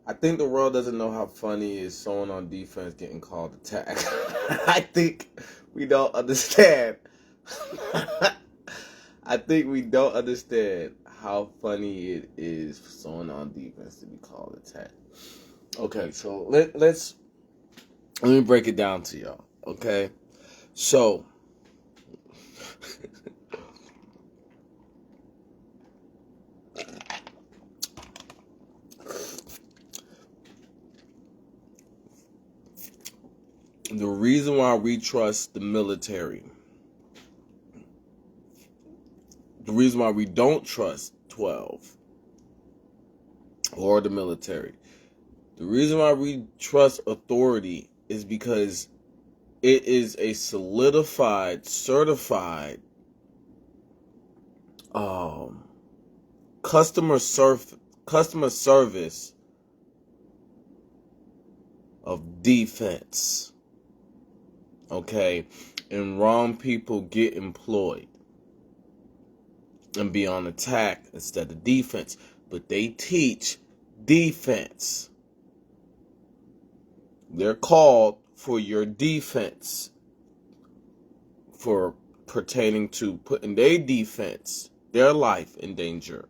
I think the world doesn't know how funny is someone on defense getting called attack. I think we don't understand. I think we don't understand how funny it is for someone on defense to be called attack. Okay, so let me break it down to y'all. Okay, so the reason why we trust the military, the reason why we don't trust 12 or the military, the reason why we trust authority is because it is a solidified, certified um, customer service of defense. Okay, and wrong people get employed and be on attack instead of defense, but they teach defense. They're called for your defense, for pertaining to putting their defense, their life in danger.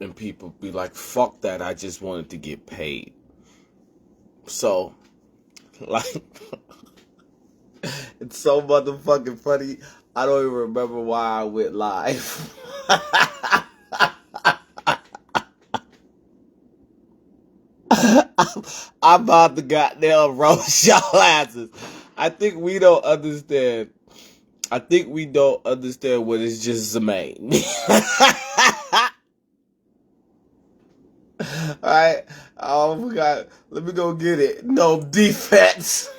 And people be like, fuck that, I just wanted to get paid. So, like, it's so motherfucking funny. I don't even remember why I went live. I'm about to goddamn roast y'all asses. I think we don't understand. I think we don't understand what is just Zemaine. Alright. Oh my god. Let me go get it. No defense.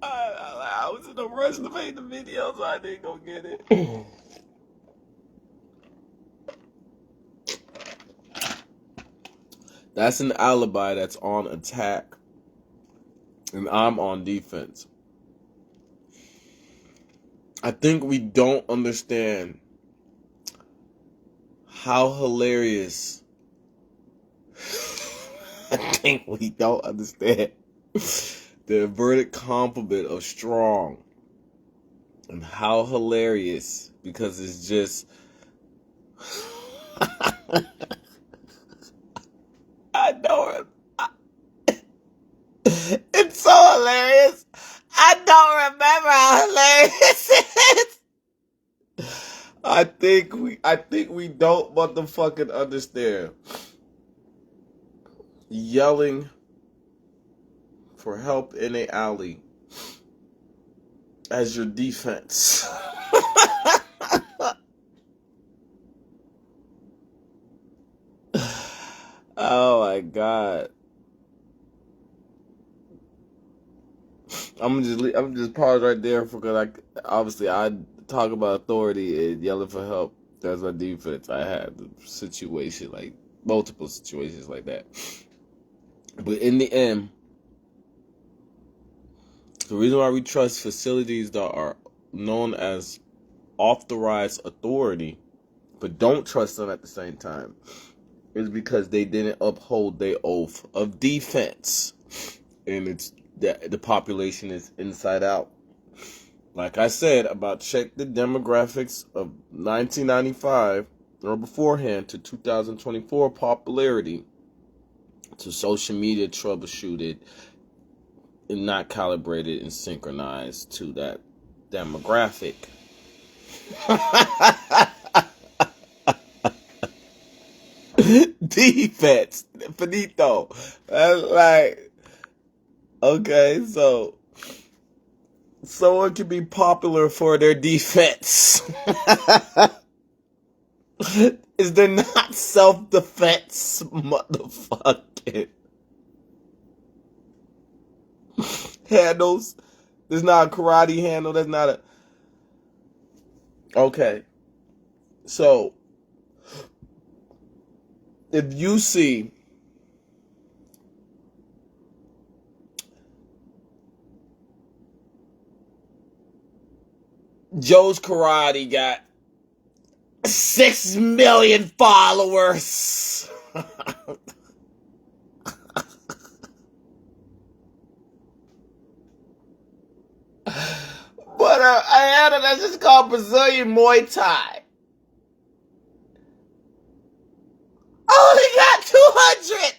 I was in a rush to make the video, so I didn't go get it. That's an alibi that's on attack. And I'm on defense. I think we don't understand how hilarious. I think we don't understand the inverted compliment of strong and how hilarious, because it's just I know it. It's so hilarious. I don't remember how hilarious it is. I think we don't motherfucking understand. Yelling for help in a alley as your defense. Oh my god. I'm just pause right there because I talk about authority and yelling for help. That's my defense. I had a situation, like multiple situations like that. But in the end, the reason why we trust facilities that are known as authorized authority, but don't trust them at the same time, is because they didn't uphold their oath of defense. And it's the population is inside out. Like I said, about check the demographics of 1995 or beforehand to 2024 popularity to social media troubleshooted and not calibrated and synchronized to that demographic. Defense. Finito. That's like, okay, so someone can be popular for their defense. Is there not self-defense, motherfucking handles? There's not a karate handle. There's not a... Okay. So, if you see Joe's Karate got 6 million followers. But I had it. That's just called Brazilian Muay Thai. Only got 200.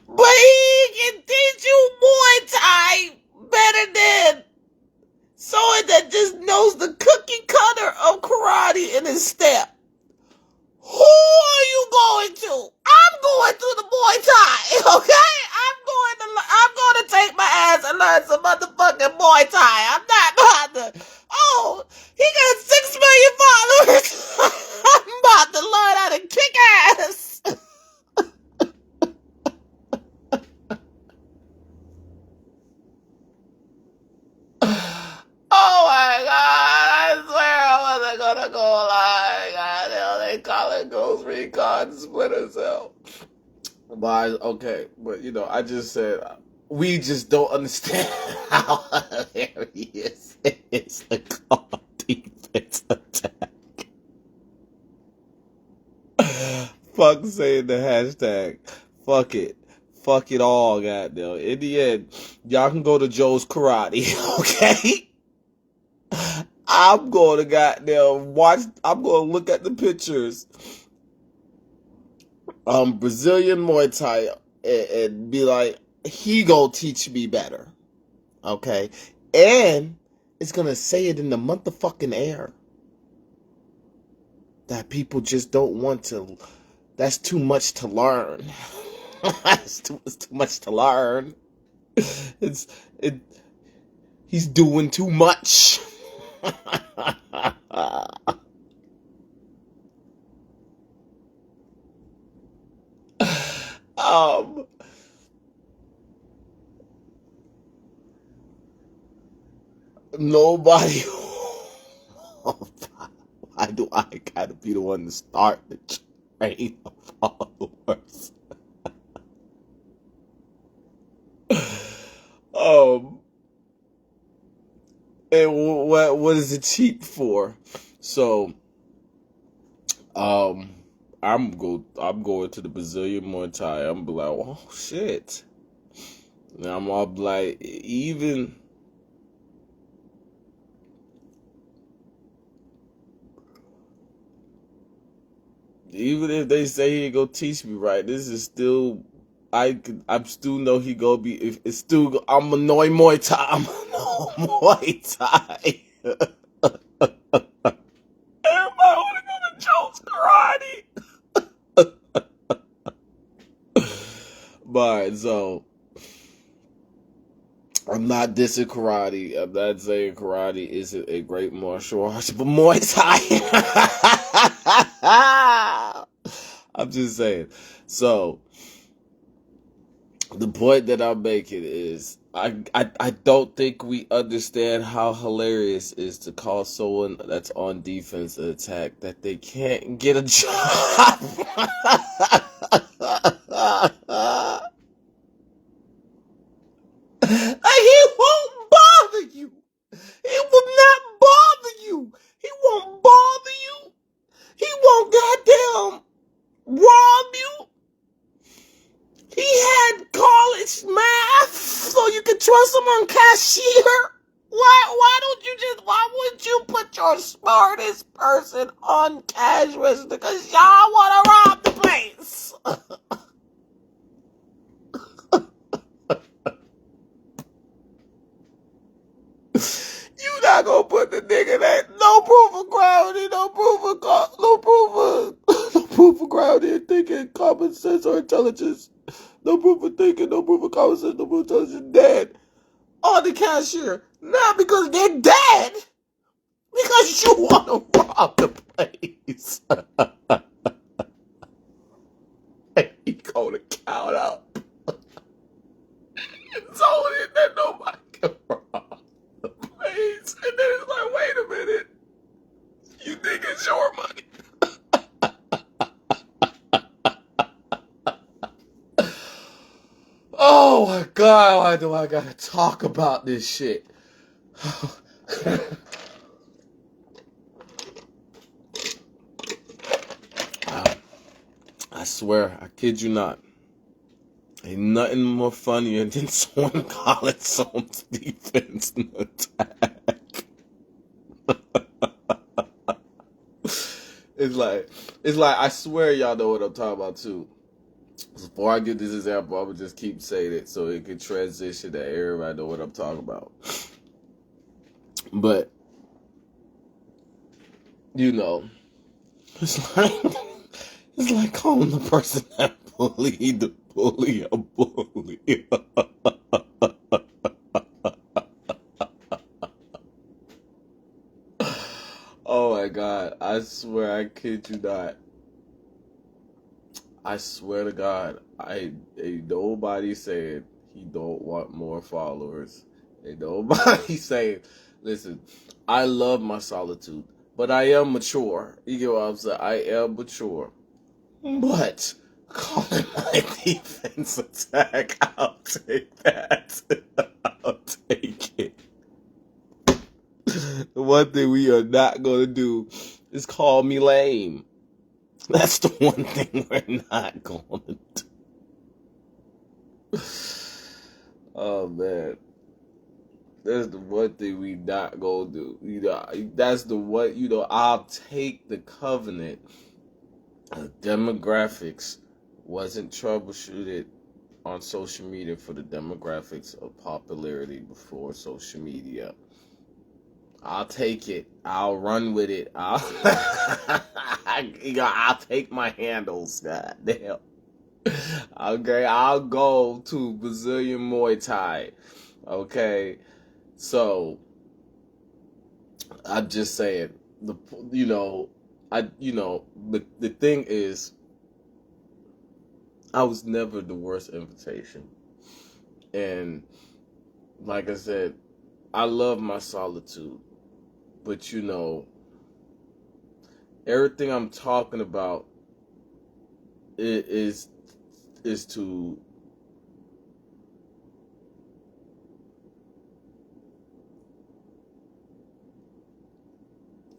But he can teach you Muay Thai better than someone that just knows the cookie cutter of karate in his step. Who are you going to? I'm going to the Muay Thai, okay? I'm going to take my ass and learn some motherfucking Muay Thai. I'm not about to. Oh, he got 6 million followers. I'm about to learn how to kick ass. Oh my God, I swear I wasn't gonna go live. God, hell, they call it Ghost Recon Splinter Cell. But okay, but I just said we just don't understand how hilarious it is to call defense attack. Fuck saying the hashtag. Fuck it. Fuck it all, goddamn. In the end, y'all can go to Joe's Karate, okay? I'm going to goddamn watch. I'm going to look at the pictures. Brazilian Muay Thai and be like, he gonna teach me better, okay? And it's gonna say it in the motherfucking air that people just don't want to. That's too much to learn. it's too much to learn. It. He's doing too much. Nobody. Why do I gotta be the one to start the train of followers? And what is it cheap for? So, I'm going to the Brazilian Muay Thai. I'm be like, oh shit. And I'm all like, even if they say he ain't gonna teach me right, this is still I still know he gonna be. If it's still, I'm a Noi Muay Thai. I'm a Noi Muay Thai. Everybody wanna go to Joe's Karate. But so I'm not dissing karate. I'm not saying karate isn't a great martial arts, but Muay Thai. I'm just saying. So the point that I'm making is I don't think we understand how hilarious it is to call someone that's on defense an attack that they can't get a job. He won't bother you. He will not bother you. He won't bother you. He won't goddamn rob you. He had college math, so you can trust him on cashier. Why wouldn't you put your smartest person on cash register? Because y'all want to rob the place. You not gonna put the nigga that no proof of gravity, no proof of gravity and thinking, common sense or intelligence, no proof of thinking, no proof of common sense, no proof of intelligence, dead on the cashier. Not because they're dead, because you want to rob the place. He go to count up. It's only that nobody can rob the place. And then it's like, wait a minute. You think it's your money? Oh my God, why do I gotta talk about this shit? swear, I kid you not. Ain't nothing more funnier than someone calling someone's defense an attack. It's like I swear y'all know what I'm talking about too. Before I get this example, I'm gonna just keep saying it so it can transition that everybody know what I'm talking about. But you know, it's like calling the person that bullied the bully a bully. Oh my God! I swear, I kid you not. I swear to God, ain't nobody saying he don't want more followers. Ain't nobody saying, listen, I love my solitude, but I am mature. You get what I'm saying? I am mature. But calling my defense attack, I'll take that. I'll take it. The one thing we are not going to do is call me lame. That's the one thing we're not going to do. Oh, man. That's the one thing we not going to do. You know, that's the one, you know, I'll take the covenant. Demographics wasn't troubleshooted on social media for the demographics of popularity before social media. I'll take it. I'll run with it. I'll take my handles. God damn. Okay, I'll go to Brazilian Muay Thai. Okay, so I'm just saying the thing is, I was never the worst invitation, and like I said, I love my solitude. But you know, everything I'm talking about is to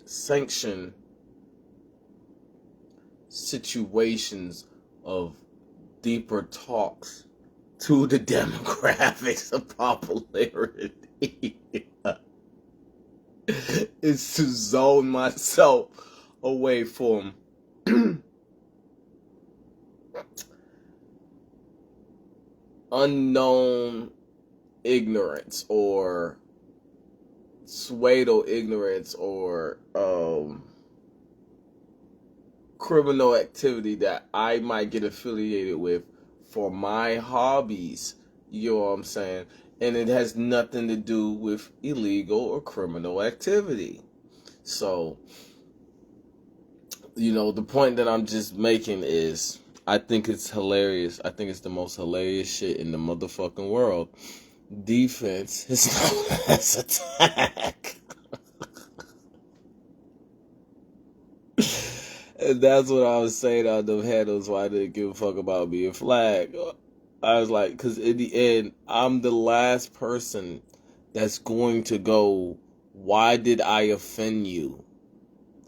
sanction situations of deeper talks to the demographics of popularity. Is to zone myself away from unknown ignorance or pseudo ignorance or criminal activity that I might get affiliated with for my hobbies. You know what I'm saying? And it has nothing to do with illegal or criminal activity. So, you know, the point that I'm just making is, I think it's hilarious. I think it's the most hilarious shit in the motherfucking world. Defense is known as attack. And that's what I was saying on them handles why I didn't give a fuck about being flagged. I was like, because in the end, I'm the last person that's going to go, why did I offend you?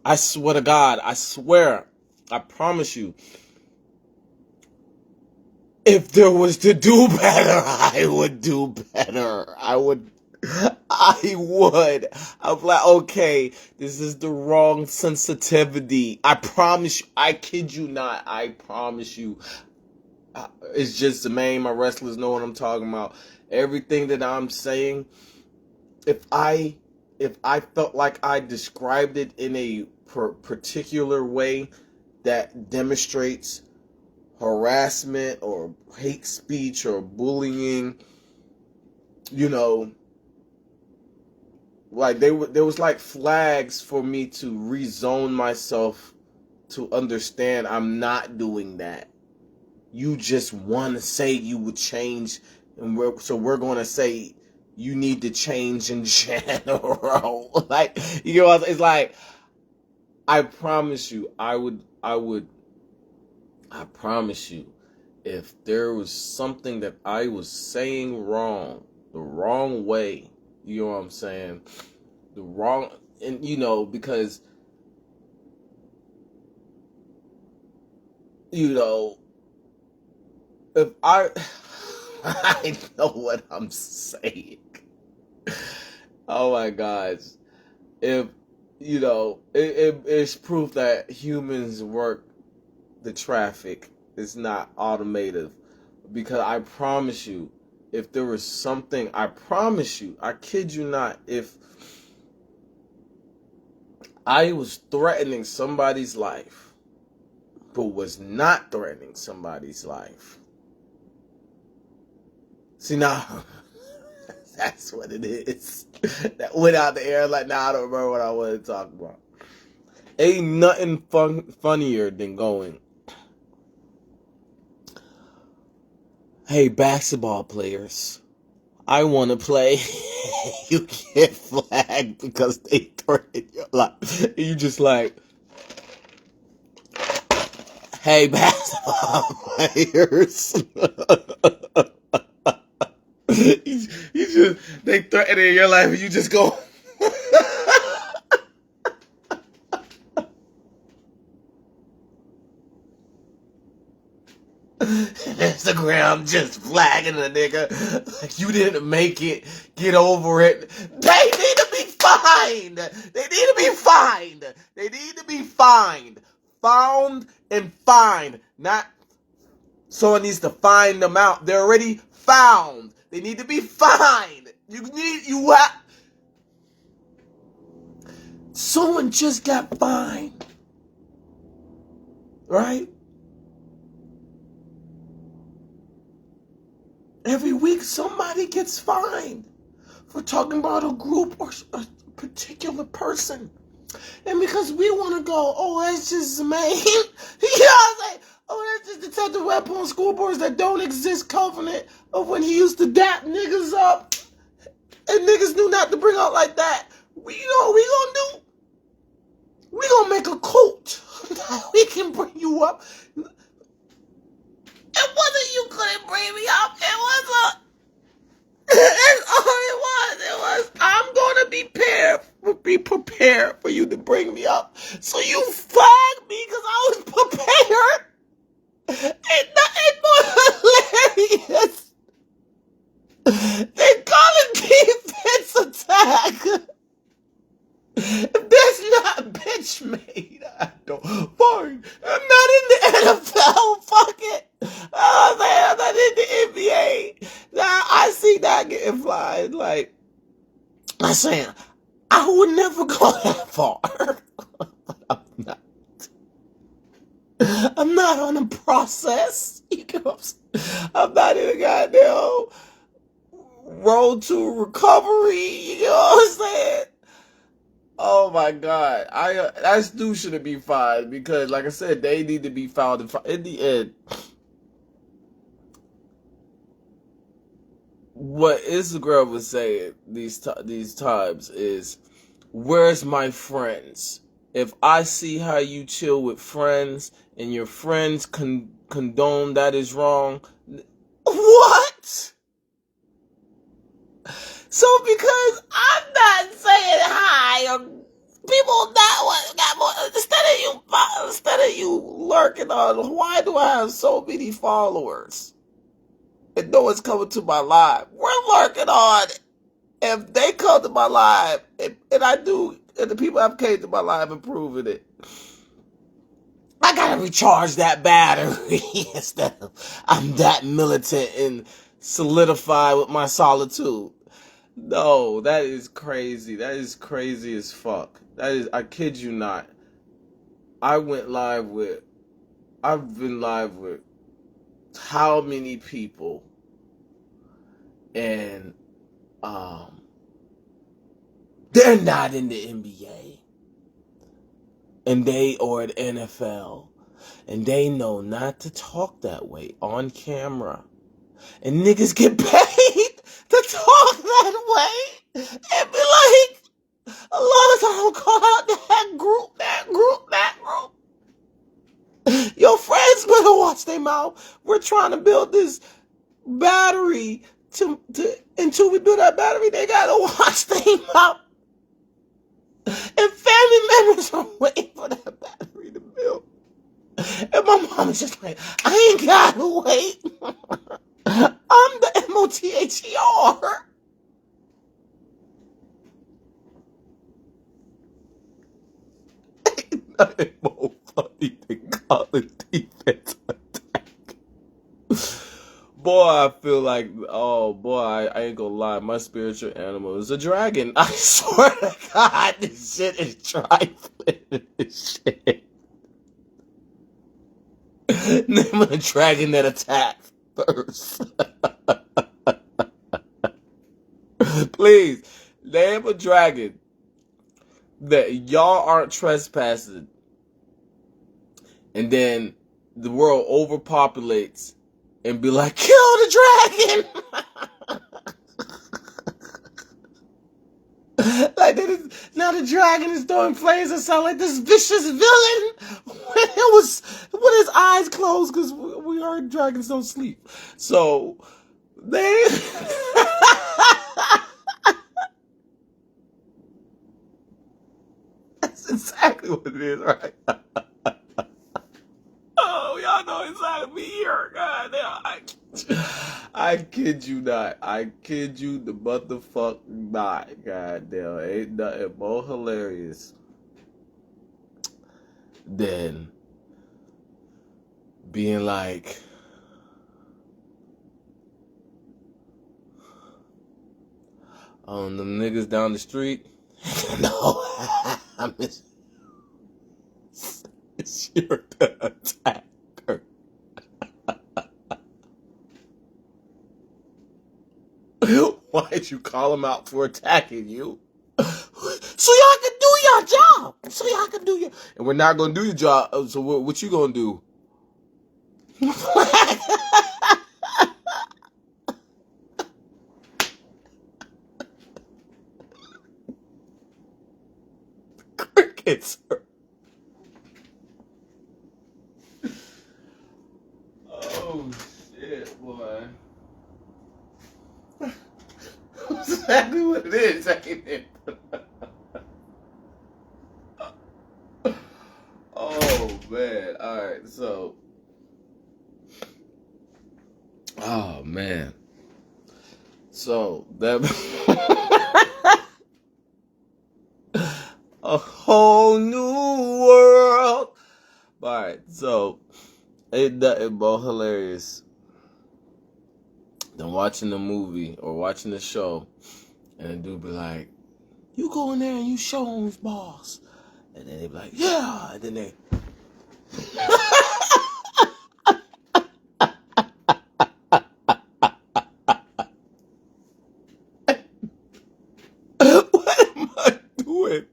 I swear to God, I swear, I promise you, if there was to do better, I would do better. I would. I'm like, okay, this is the wrong sensitivity. I promise you, I kid you not, I promise you. It's just the my wrestlers know what I'm talking about. Everything that I'm saying, if I felt like I described it in a particular way that demonstrates harassment or hate speech or bullying, you know, like there was like flags for me to rezone myself to understand I'm not doing that. You just want to say you would change, and we're going to say you need to change in general. Like, you know, it's like, I promise you, I promise you, if there was something that I was saying wrong, the wrong way, you know what I'm saying? The wrong, and you know, because you know, if I, I know what I'm saying. Oh my gosh. If, it's proof that humans work the traffic. It's not automated. Because I promise you, if there was something, I promise you, I kid you not, if I was threatening somebody's life, but was not threatening somebody's life. See, now, that's what it is. That went out the air like, now I don't remember what I wanted to talk about. Ain't nothing funnier than going, hey, basketball players, I want to play. You get flagged because they threatened your life. And you just like, hey, basketball players. you just, they threatening your life and you just go. Instagram just flagging a nigga like you didn't make it. Get over it. They need to be fined. They need to be fined. They need to be fined. Found and fined. Not someone needs to find them out. They're already found. They need to be fined. Someone just got fined. Right? Every week somebody gets fined for talking about a group or a particular person. And because we want to go, oh, that's just man. You know what I'm saying? Oh, that's just Detective Webpoolz school boards that don't exist covenant of when he used to dap niggas up. And niggas knew not to bring out like that. You know what we gonna do? We gonna make a cult that we can bring you up. It wasn't you couldn't bring me up. It was that's all it was. It was, I'm gonna be prepared for you to bring me up. So you flagged me because I was prepared. Ain't nothing more hilarious than calling defense attack. That's not bitch made. I don't. Fine. I'm not in the NFL. Fuck it. I'm not in the NBA. Now I see that getting flied. Like I'm saying, I would never go that far. I'm not. I'm not on a process. You know what I'm saying? I'm not in a goddamn road to recovery. You know what I'm saying? Oh my God, that dude shouldn't be fined because, like I said, they need to be found. In the end, what Instagram was saying these times is, "Where's my friends? If I see how you chill with friends and your friends condone that is wrong, what?" So because I'm not saying hi, or people not got more instead of you lurking on, why do I have so many followers and no one's coming to my live? We're lurking on. If they come to my live, and I do, and the people have came to my live and proven it, I gotta recharge that battery instead of I'm that militant and solidified with my solitude. No, that is crazy. That is crazy as fuck. That is, I kid you not. I've been live with how many people, and they're not in the NBA, and they or the NFL, and they know not to talk that way on camera, and niggas get paid to talk that way, and be like, a lot of times call out that group. Your friends better watch their mouth. We're trying to build this battery to until we build that battery, they gotta watch their mouth. And family members are waiting for that battery to build. And my mom was just like, I ain't gotta wait. I'm the MOTHER. Ain't nothing more funny than calling defense attack. Boy, I feel like, oh boy, I ain't gonna lie, my spiritual animal is a dragon. I swear to God, this shit is trifling. This shit. Name a dragon that attacks first. Please, name a dragon that y'all aren't trespassing, and then the world overpopulates and be like, kill the dragon. Like now the dragon is throwing flames and sound like this vicious villain when it was with his eyes closed, because we heard dragons don't sleep. So they that's exactly what it is, right? Oh, y'all know inside of me here. God damn, I kid you not. I kid you the motherfuck not. God damn, ain't nothing more hilarious than being like, them niggas down the street. No, I miss. You're the attacker. Why'd you call him out for attacking you? So y'all can do your job. So y'all can do your. And we're not gonna do your job. So what you gonna do? Crickets. Oh shit, boy. That's exactly what it is, ain't it? Oh man. Alright, so oh man. So that a whole new world. Alright, so ain't nothing more hilarious than watching a movie or watching a show and a dude be like, you go in there and you show him boss. And then they be like, yeah. And then they what am I doing?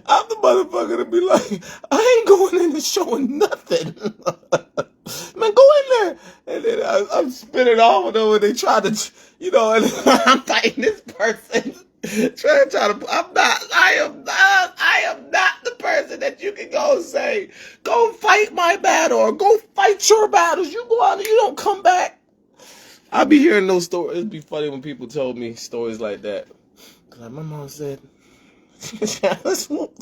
I'm the motherfucker to be like, I ain't going in and showing nothing. Man, go in there. And then I'm spinning off of them and they try to, and I'm fighting this person. trying to, I am not the person that you can go say, go fight my battle or go fight your battles. You go out and you don't come back. I be hearing those stories. It'd be funny when people told me stories like that. Like my mom said, let's walk.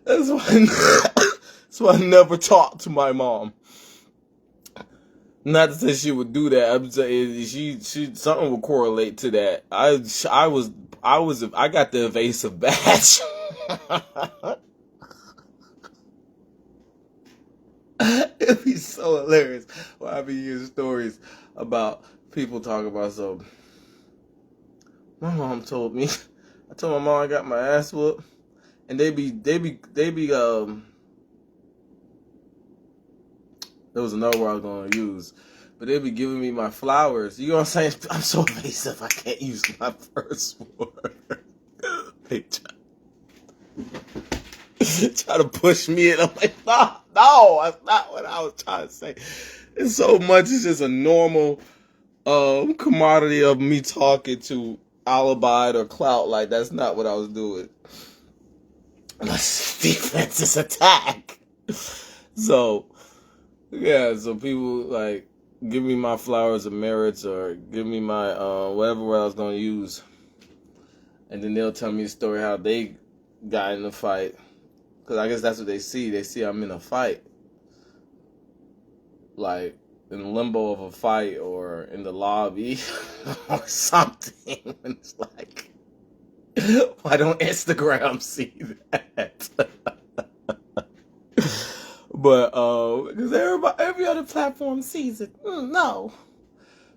That's why I never talked to my mom. Not to say she would do that. I'm saying she something would correlate to that. I got the evasive badge. It'd be so hilarious when I be hearing stories about people talking about something. My mom told me. I told my mom I got my ass whooped, and they be there was another word I was gonna use, but they be giving me my flowers. You know what I'm saying? I'm so evasive I can't use my first word. They try to push me, and I'm like, no, that's not what I was trying to say. It's so much. It's just a normal commodity of me talking to alibi or clout. Like, that's not what I was doing. Defense is attack. So, yeah, so people like, give me my flowers of merits, or give me my whatever word I was gonna use, and then they'll tell me a story how they got in a fight, because I guess that's what they see. They see I'm in a fight, like in limbo of a fight or in the lobby or something. And it's like, why don't Instagram see that? But because every other platform sees it. No.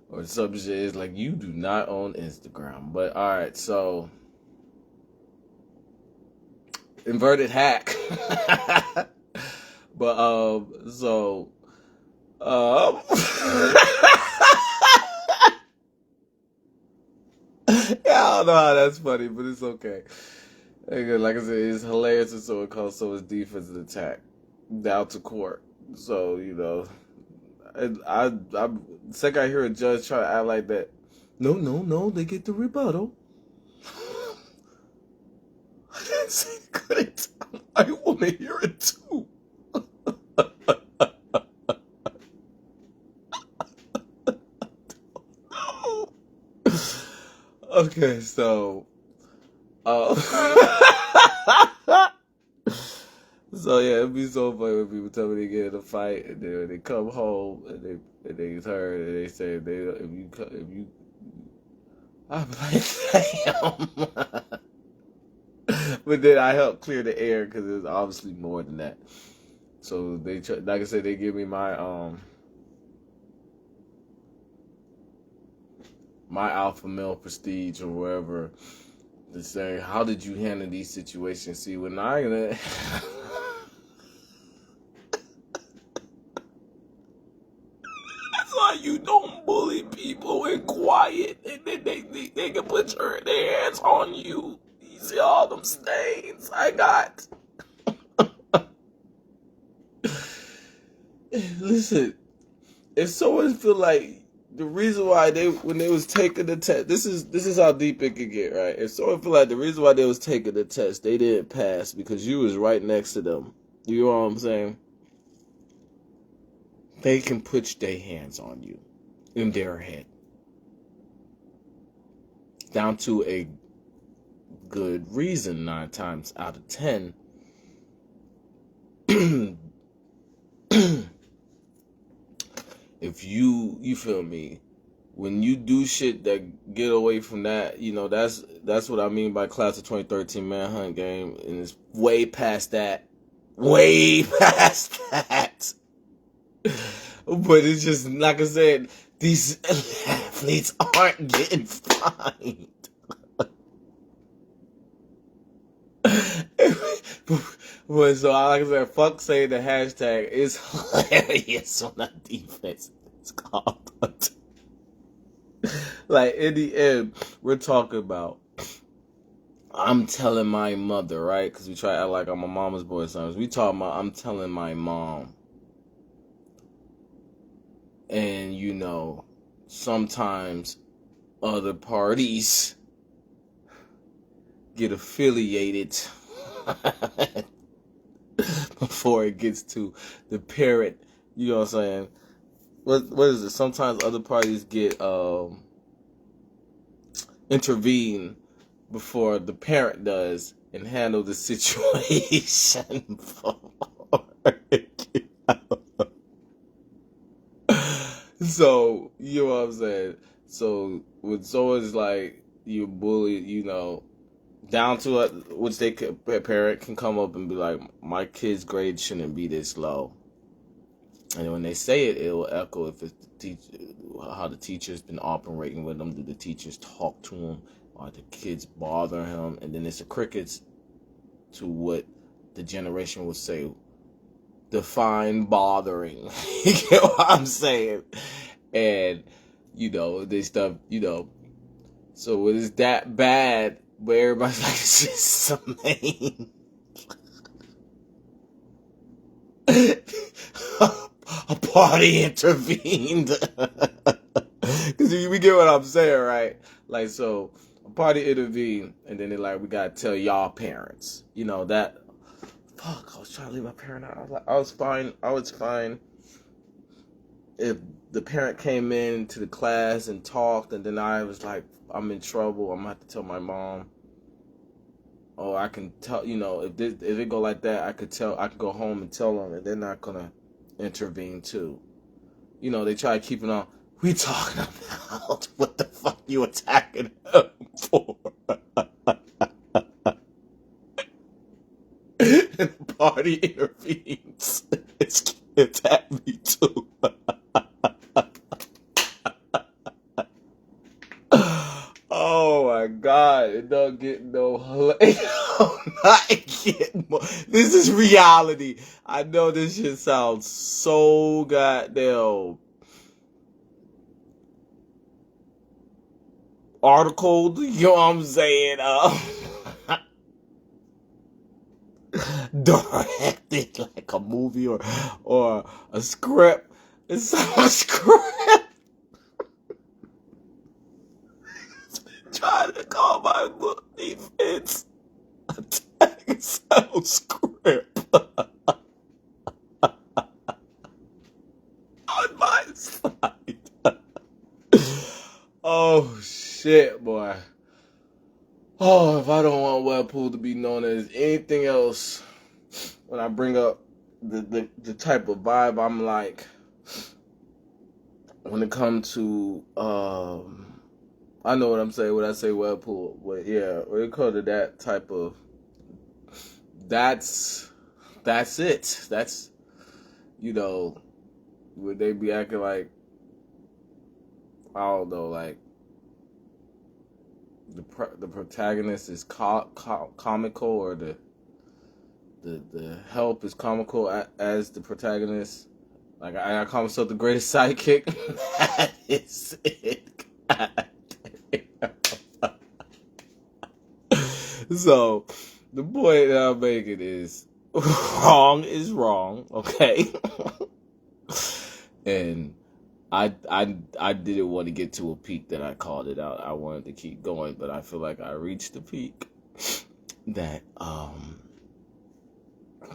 Or some shit is like, you do not own Instagram. But all right, so inverted hack. But so yeah, I don't know how that's funny, but it's okay. Like I said, it's hilarious when someone calls someone's defensive attack down to court. So, I the second I hear a judge try to act like that, no, they get the rebuttal. I didn't say they couldn't. I want to hear it too. No. Okay, so so yeah, it'd be so funny when people tell me they get in a fight and then they come home and they turn and they say if you I'm like, damn. But then I help clear the air because it's obviously more than that. So they like I said, they give me my my alpha male prestige or whatever. To say, how did you handle these situations? See, when that's why you don't bully people in quiet, and then they can put their hands on you. You see all them stains I got. Listen, if someone feel like the reason why when they was taking the test, this is how deep it could get, right? If someone feel like the reason why they was taking the test, they didn't pass because you was right next to them. You know what I'm saying? They can put their hands on you in their head. Down to a good reason, 9 times out of 10. If you feel me, when you do shit that get away from that, that's what I mean by class of 2013 manhunt game, and it's way past that. Way past that. But it's just, like I said, these athletes aren't getting fined. But so, like I said, fuck saying the hashtag is hilarious on that defense. It's called. Like, in the end, we're talking about, I'm telling my mother, right? Because we try to act like I'm a mama's boy sometimes. We talking about, I'm telling my mom. And, sometimes other parties get affiliated before it gets to the parent. You know what I'm saying? What is it? Sometimes other parties get intervene before the parent does and handle the situation before it gets out. So, you know what I'm saying? So, when someone's like, you bully, down to it, which a parent can come up and be like, my kid's grade shouldn't be this low. And when they say it, it will echo if it's how the teacher's been operating with them. Do the teachers talk to him? Are the kids bothering him? And then it's a crickets to what the generation would say, define bothering. You get what I'm saying? And, they stuff, so when it's that bad, where everybody's like, it's just some name. A party intervened. Because we get what I'm saying, right? Like, so, a party intervened, and then they're like, we gotta tell y'all parents. That, fuck, I was trying to leave my parent out. I was fine if the parent came into the class and talked, and then I was like, I'm in trouble. I'm gonna have to tell my mom. Or I can tell, if it go like that, I could go home and tell them, and they're not gonna intervene too. They try to keep it on. We talking about what the fuck you attacking him for? And the party intervenes. It's attack me too. Oh my God! It don't get no. Not getting more. This is reality. I know this shit sounds so goddamn articled. You know what I'm saying? Directed like a movie or a script. It's a script. Trying to call my book defense attack sound script on my side. Oh shit, boy. Oh, if I don't want Webpool to be known as anything else, when I bring up the type of vibe I'm like, when it comes to I know what I'm saying when I say Webpool, but yeah, when it comes to that type of, that's it. That's, would they be acting like, I don't know, like the protagonist is comical, or the help is comical as the protagonist. Like I call myself the greatest sidekick. That is it. So the point that I'm making is wrong is wrong, okay? And I didn't want to get to a peak that I called it out. I wanted to keep going, but I feel like I reached the peak that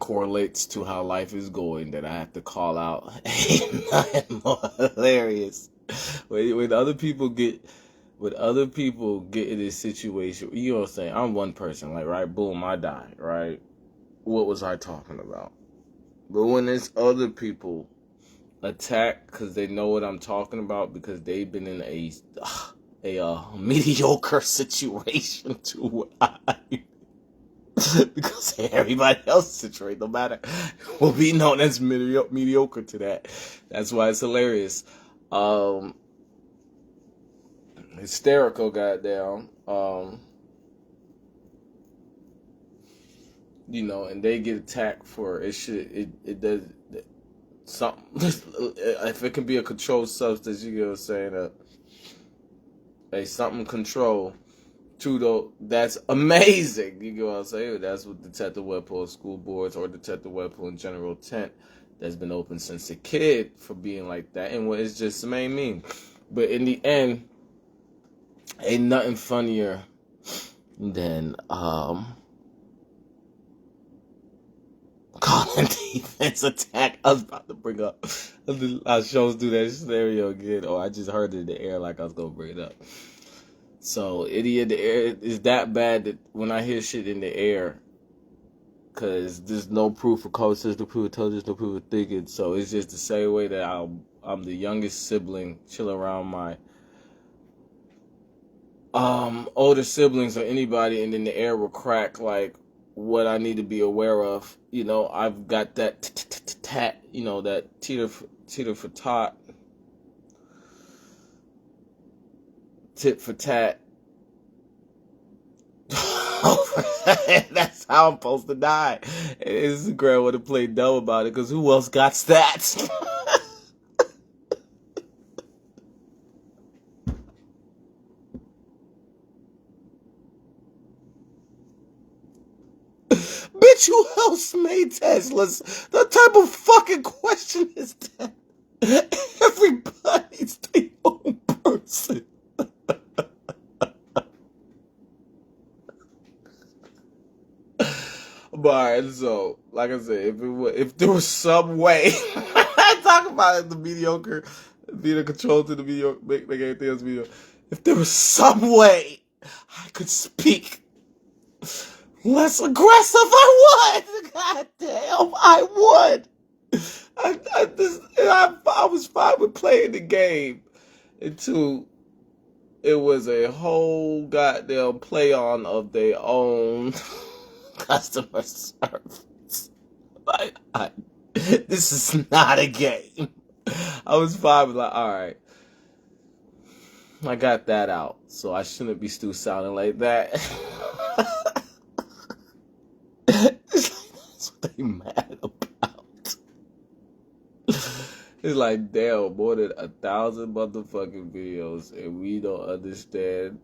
correlates to how life is going, that I have to call out. Ain't nothing more hilarious when other people get in this situation. You know what I'm saying? I'm one person, like, right, boom, I die, right? What was I talking about? But when there's other people attack because they know what I'm talking about, because they've been in a mediocre situation to what I because everybody else's situation, no matter, will be known as mediocre to that. That's why it's hilarious. Hysterical, goddamn. And they get attacked for it. It does something. If it can be a controlled substance, you know what I'm saying? Something control. Though, that's amazing. You know what I'm saying? That's what Detective Webpool school boards, or Detective Webpool in general tent, that's been open since a kid, for being like that. And what it's just main mean. But in the end, ain't nothing funnier than calling defense attack. I was about to bring up, our shows do that scenario again, or I just heard it in the air like I was gonna bring it up. So, idiot, the air is that bad that when I hear shit in the air, because there's no proof of code, says no proof of intelligence, no proof of thinking. So it's just the same way that I'm the youngest sibling, chill around my older siblings or anybody, and then the air will crack, like what I need to be aware of. I've got that tat, that teeter for tot, tit for tat. That's how I'm supposed to die. And Instagram would have played dumb about it, because who else got stats? Bitch, who else made Teslas? The type of fucking question is that? Everybody's their own person. But so, like I said, if there was some way, I talk about it, the be the control to the video, make everything else video. If there was some way I could speak less aggressive, I would. God damn, I would. I was fine with playing the game until it was a whole goddamn play on of their own customer service. This is not a game. I was fine with like, all right, I got that out, so I shouldn't be still sounding like that. That's what they mad about. It's like, damn, more than 1,000 motherfucking videos, and we don't understand.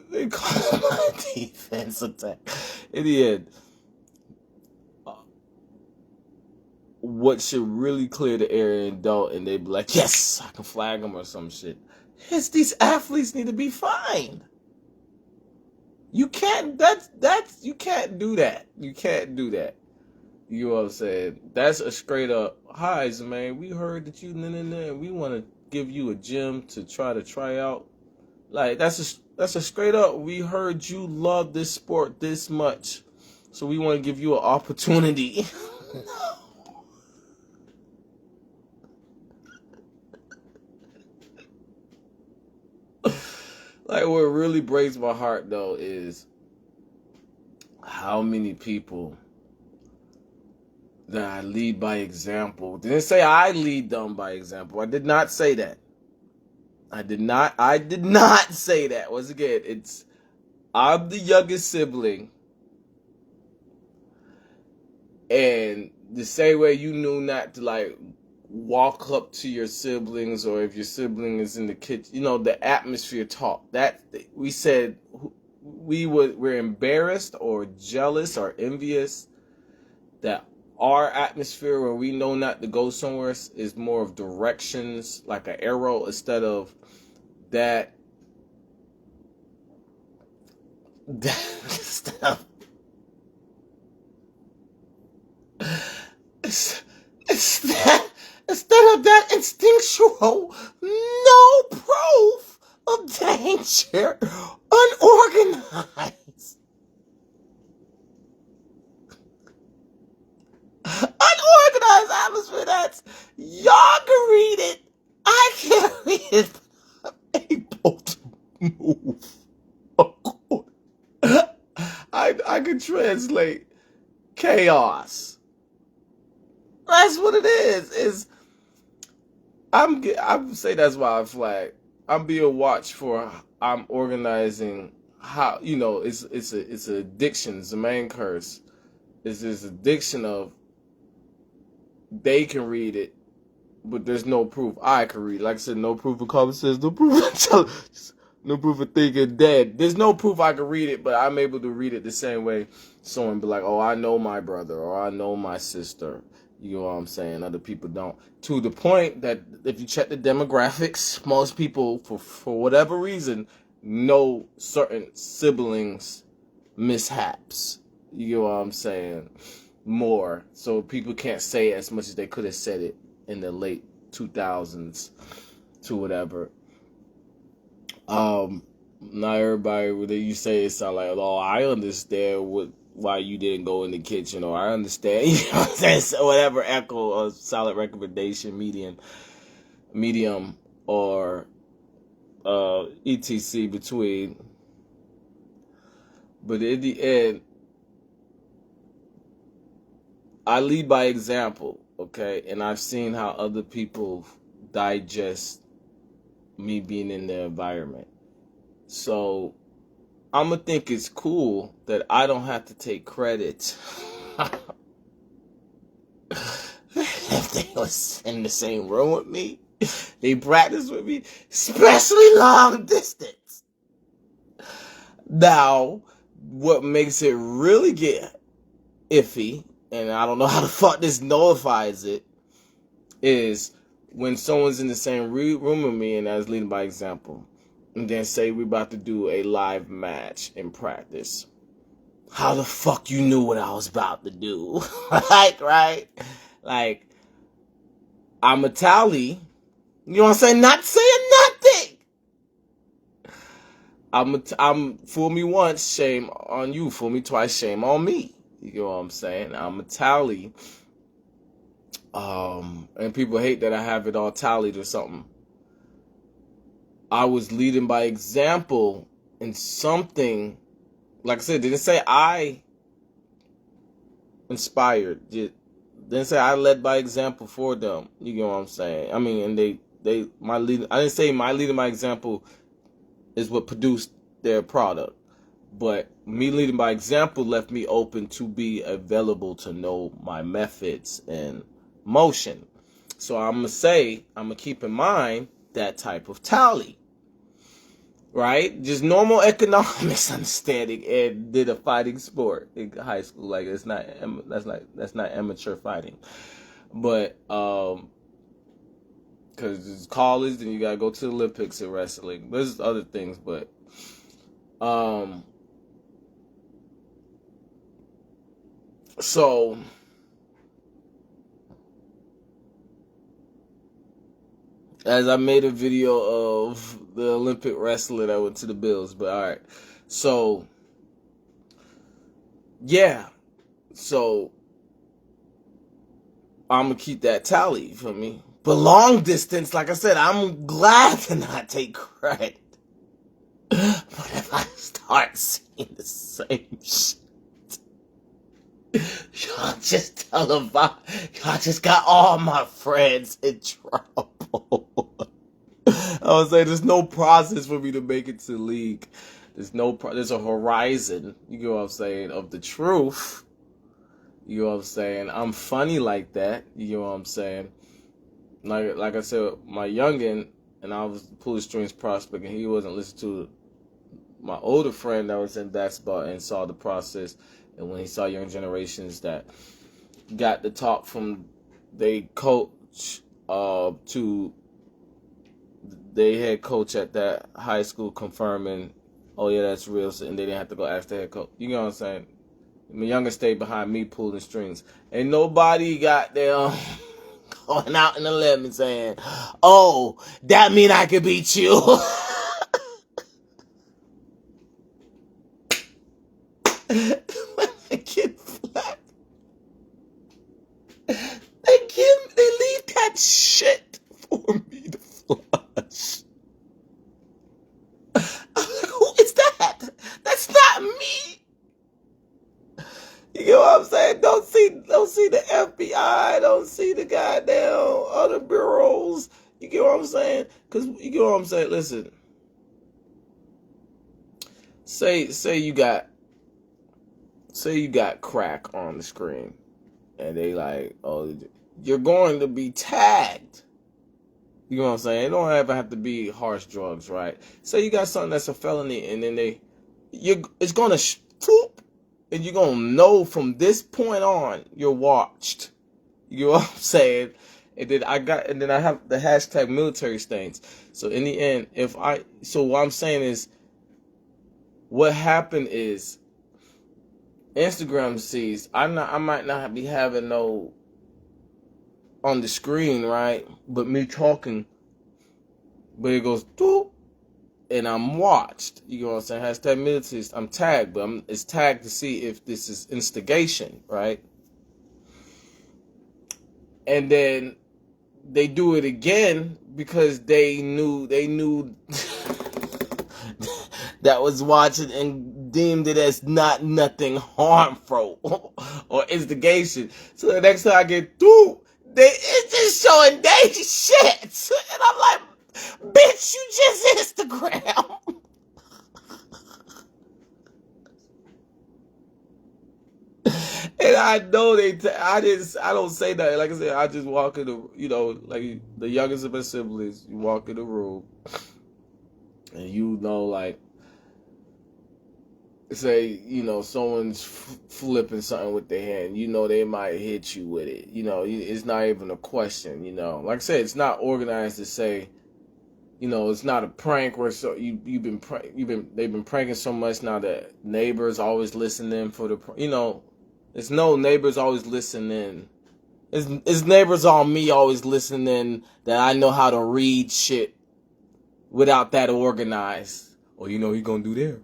They call my defense attack. In the end, what should really clear the area and don't, and they be like, yes, I can flag them or some shit. Yes, these athletes need to be fined. You can't. You can't do that. You can't do that. You know what I'm saying? That's a straight up, hi, man. We heard that you, we want to give you a gym to try out. Like that's a straight up. We heard you love this sport this much, so we want to give you an opportunity. Like, what really breaks my heart though is how many people that I lead by example. Didn't say I lead them by example. I did not say that. I did not say that. Once again, I'm the youngest sibling. And the same way you knew not to like walk up to your siblings, or if your sibling is in the kitchen, the atmosphere talk. That we said we're embarrassed or jealous or envious that our atmosphere where we know not to go somewhere is more of directions, like an arrow, instead of that stuff. Instead of that instinctual, no proof of danger, unorganized. Unorganized atmosphere, that's, y'all can read it, I can't read it, but I'm able to move. I can translate chaos. That's what it is. I would say that's why I flag. I'm being watched for. I'm organizing how it's an addiction. It's a main curse. It's this addiction of they can read it, but there's no proof I can read it. Like I said, no proof of common sense, no proof of intelligence, no proof of thinking dead. There's no proof I can read it, but I'm able to read it the same way someone be like, oh, I know my brother, or I know my sister. You know what I'm saying? Other people don't. To the point that if you check the demographics, most people, for whatever reason, know certain siblings' mishaps. You know what I'm saying? More. So people can't say as much as they could have said it in the late 2000s to whatever. Not everybody, when you say it sound like, oh, I understand why you didn't go in the kitchen, or I understand, so whatever echo or solid recommendation, medium, or etc. between. But in the end, I lead by example, okay? And I've seen how other people digest me being in the environment. So I'm going to think it's cool that I don't have to take credit if they was in the same room with me, they practice with me, especially long distance. Now, what makes it really get iffy, and I don't know how the fuck this nullifies it, is when someone's in the same room with me and I was leading by example, and then say we're about to do a live match in practice. How the fuck you knew what I was about to do? Right? Like, I'm a tally. You know what I'm saying? Not saying nothing. I'm fool me once, shame on you. Fool me twice, shame on me. You know what I'm saying? I'm a tally. And people hate that I have it all tallied or something. I was leading by example in something. Like I said, didn't say I inspired. Didn't say I led by example for them. You know what I'm saying? I mean, and my lead. I didn't say my leading by example is what produced their product, but me leading by example left me open to be available to know my methods and motion. So I'm gonna keep in mind that type of tally, right? Just normal economics understanding, and did a fighting sport in high school. Like that's not amateur fighting, but because it's college, then you gotta go to the Olympics in wrestling. There's other things, but so as I made a video of the Olympic wrestler that went to the Bills, but all right, so yeah, so I'm gonna keep that tally for me. But long distance, like I said, I'm glad to not take credit. But if I start seeing the same shit, y'all just y'all just got all my friends in trouble. I would say there's no process for me to make it to the league. There's a horizon, you know what I'm saying, of the truth. You know what I'm saying? I'm funny like that. You know what I'm saying? Like I said, my youngin, and I was pulling strings prospect, and he wasn't listening to my older friend that was in basketball and saw the process. And when he saw young generations that got the talk from they coach to they head coach at that high school confirming, oh yeah, that's real, and they didn't have to go ask the head coach. You know what I'm saying? My youngest stayed behind me pulling strings. Ain't nobody got there going out in the limb and saying, oh, that mean I could beat you. When they get flat, they leave that shit for me to flush. I'm like, who is that? That's not me. You know what I'm saying? Don't see the FBI. Don't see the goddamn other bureaus. You get what I'm saying? Cause you get what I'm saying. Listen, say you got crack on the screen, and they like, oh, you're going to be tagged. You know what I'm saying? It don't ever have to be harsh drugs, right? Say you got something that's a felony, and then it's gonna swoop, and you're gonna know from this point on you're watched. You know what I'm saying? And then I have the hashtag military stains. So in the end, so what I'm saying is, what happened is Instagram sees I might not be having no on the screen, right? But me talking, but it goes doop, and I'm watched. You know what I'm saying? Hashtag military. I'm tagged, but it's tagged to see if this is instigation, right? And then they do it again because they knew that was watching and deemed it as nothing harmful or instigation. So the next time I get through, it's just showing they shit. And I'm like, bitch, you just Instagram. And I know I don't say that. Like I said, I just walk in the, like the youngest of my siblings, you walk in the room and like, say, someone's flipping something with their hand, they might hit you with it. It's not even a question, Like I said, it's not organized to say, it's not a prank where they've been pranking so much now that neighbors always listening for it's no neighbors always listening His neighbors on me always listening that I know how to read shit without that organized. Or you know he gonna do there.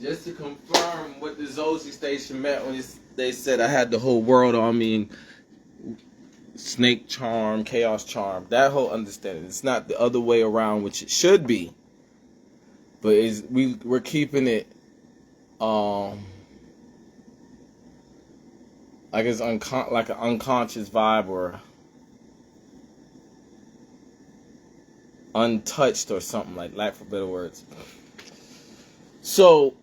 Just to confirm what the Zozy station meant when they said I had the whole world on me and snake charm, chaos charm, that whole understanding. It's not the other way around, which it should be. But we're keeping it like it's like an unconscious vibe or untouched or something like that, for better words. So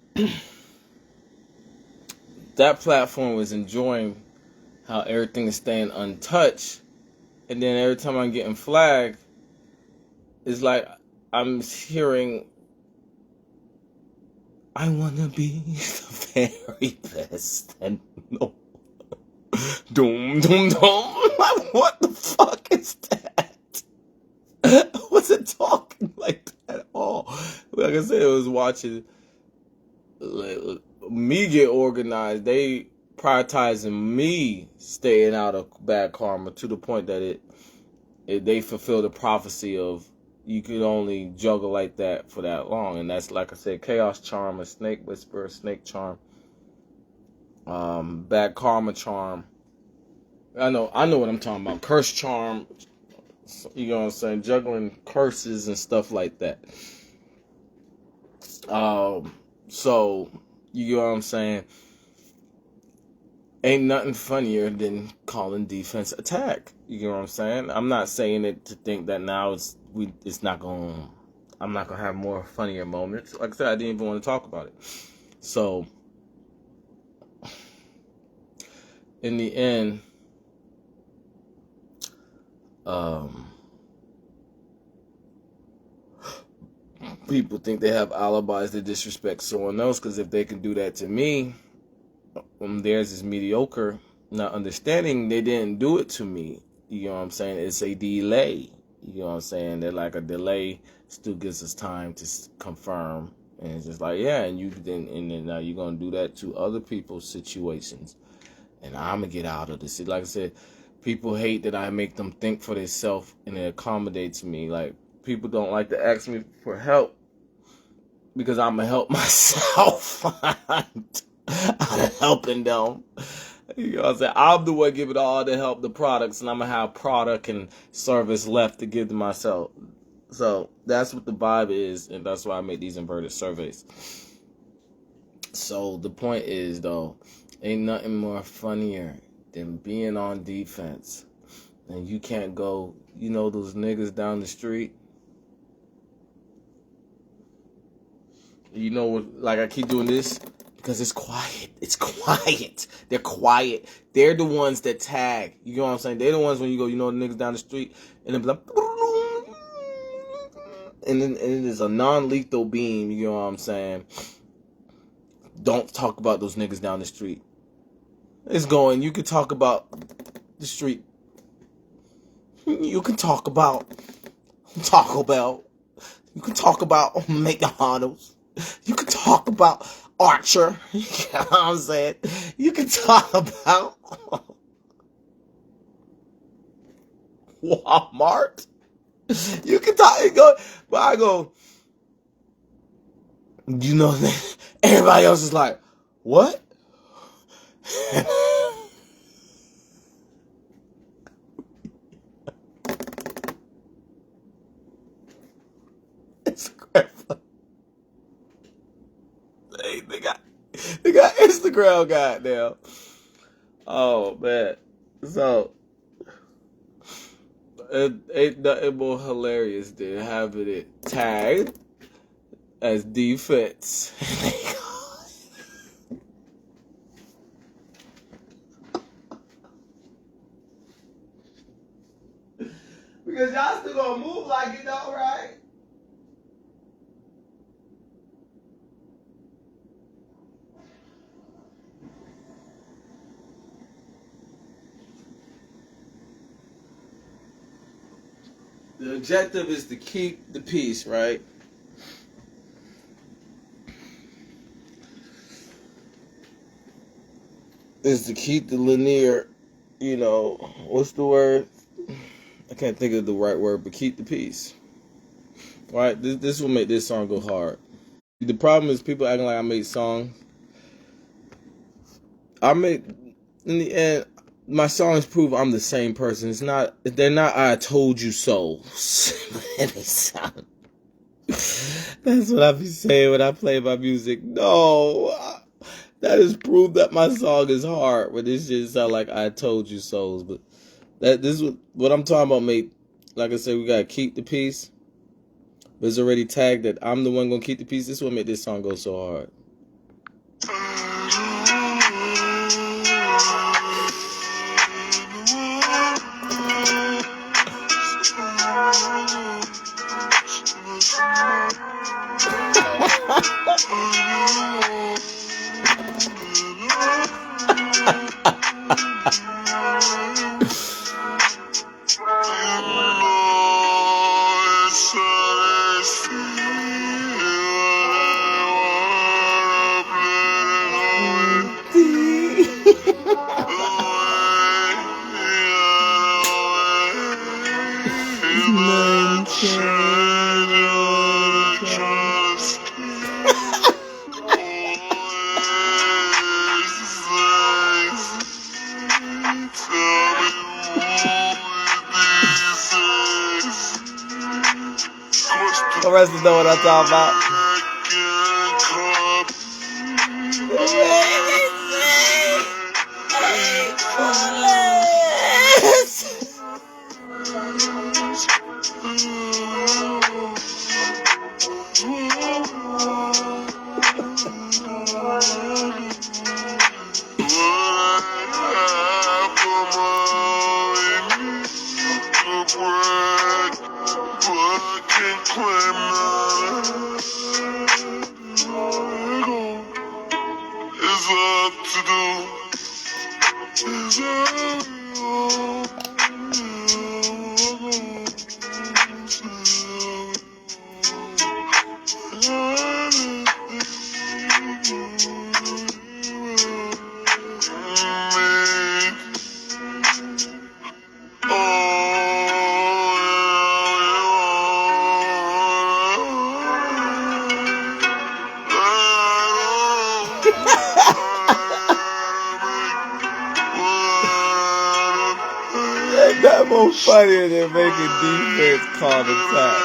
that platform was enjoying how everything is staying untouched, and then every time I'm getting flagged, it's like I'm hearing, I wanna be the very best, and no, doom, doom, doom. Like, what the fuck is that? I wasn't talking like that at all. Like I said, I was watching me get organized. They prioritizing me staying out of bad karma to the point that they fulfill the prophecy of you could only juggle like that for that long. And that's, like I said, chaos charm, a snake whisperer, snake charm, bad karma charm. I know what I'm talking about. Curse charm, you know what I'm saying? Juggling curses and stuff like that. So, you know what I'm saying? Ain't nothing funnier than calling defense attack. You know what I'm saying? I'm not saying it to think that now it's not going. I'm not gonna have more funnier moments. Like I said, I didn't even want to talk about it. So, in the end, people think they have alibis to disrespect someone else because if they can do that to me, theirs is mediocre. Not understanding they didn't do it to me. You know what I'm saying? It's a delay. You know what I'm saying? They're like a delay still gives us time to confirm. And it's just like, yeah, and then now you're gonna do that to other people's situations. And I'm gonna get out of this. Like I said, people hate that I make them think for themselves and it accommodates me. Like, people don't like to ask me for help because I'm gonna help myself. I'm helping them. You know what I'm saying? I'm the one giving all the help, the products, and I'm gonna have product and service left to give to myself. So that's what the vibe is, and that's why I make these inverted surveys. So the point is, though, ain't nothing more funnier than being on defense. And you can't go, you know, those niggas down the street. You know, like I keep doing this because it's quiet. It's quiet. They're quiet. They're the ones that tag. You know what I'm saying? They're the ones when you go, you know, the niggas down the street, and then like, and then it is a non-lethal beam. You know what I'm saying? Don't talk about those niggas down the street. It's going. You could talk about the street. You can talk about Taco Bell. You can talk about McDonald's. You can talk about Archer. You know what I'm saying? You can talk about Walmart. You can talk. But I go, you know, everybody else is like, what? Instagram. Hey, they got Instagram goddamn. Oh man. So it nothing more hilarious than having it tagged as defense. Because y'all still gonna move like it though, right? The objective is to keep the peace, right? Is to keep the linear, what's the word? I can't think of the right word, but keep the peace. Right? This will make this song go hard. The problem is people acting like I made songs. In the end, my songs prove I'm the same person. They're not I told you so. That's what I be saying when I play my music. No, that is proof that my song is hard. But this shit sound like I told you so. But this is what I'm talking about, mate. Like I said, we gotta keep the peace. But it's already tagged that I'm the one gonna keep the peace. This is what made this song go so hard. The rest of know what I'm talking about. That more funnier than making defense call the attack.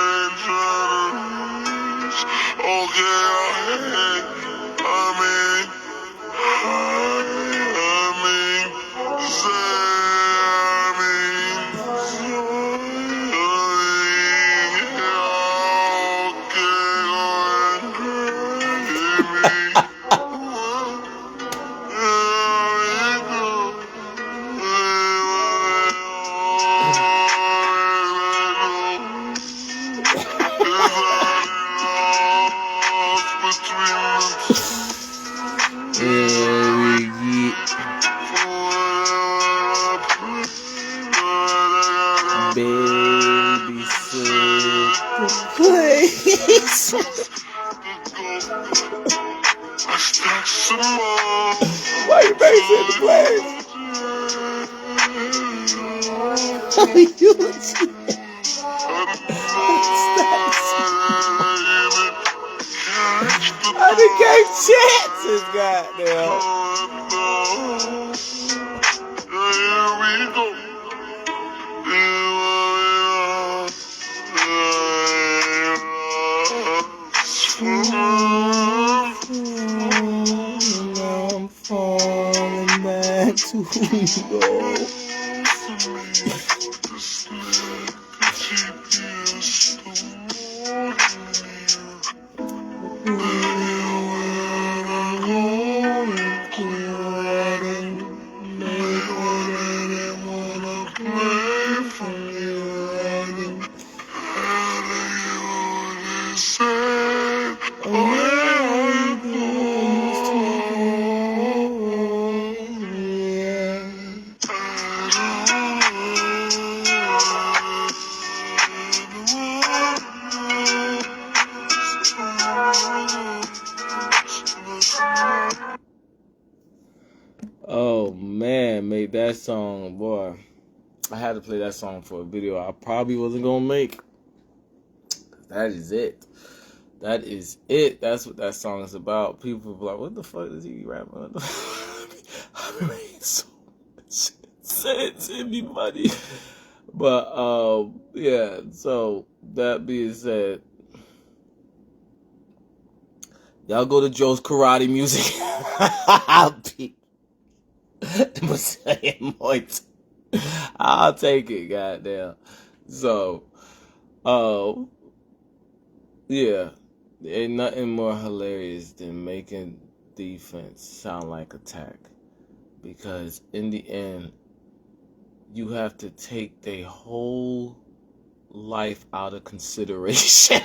Please. Why you basing the place? I done gave chances, goddamn. Here we go. I'm falling back to you. Oh man, made that song, boy. I had to play that song for a video I probably wasn't gonna make. That is it. That is it. That's what that song is about. People be like, what the fuck is he rapping? I mean, so much sense in me, buddy. But yeah, so that being said, y'all go to Joe's Karate Music. I'll be I'll take it, goddamn. So, yeah, ain't nothing more hilarious than making defense sound like attack. Because in the end, you have to take their whole life out of consideration.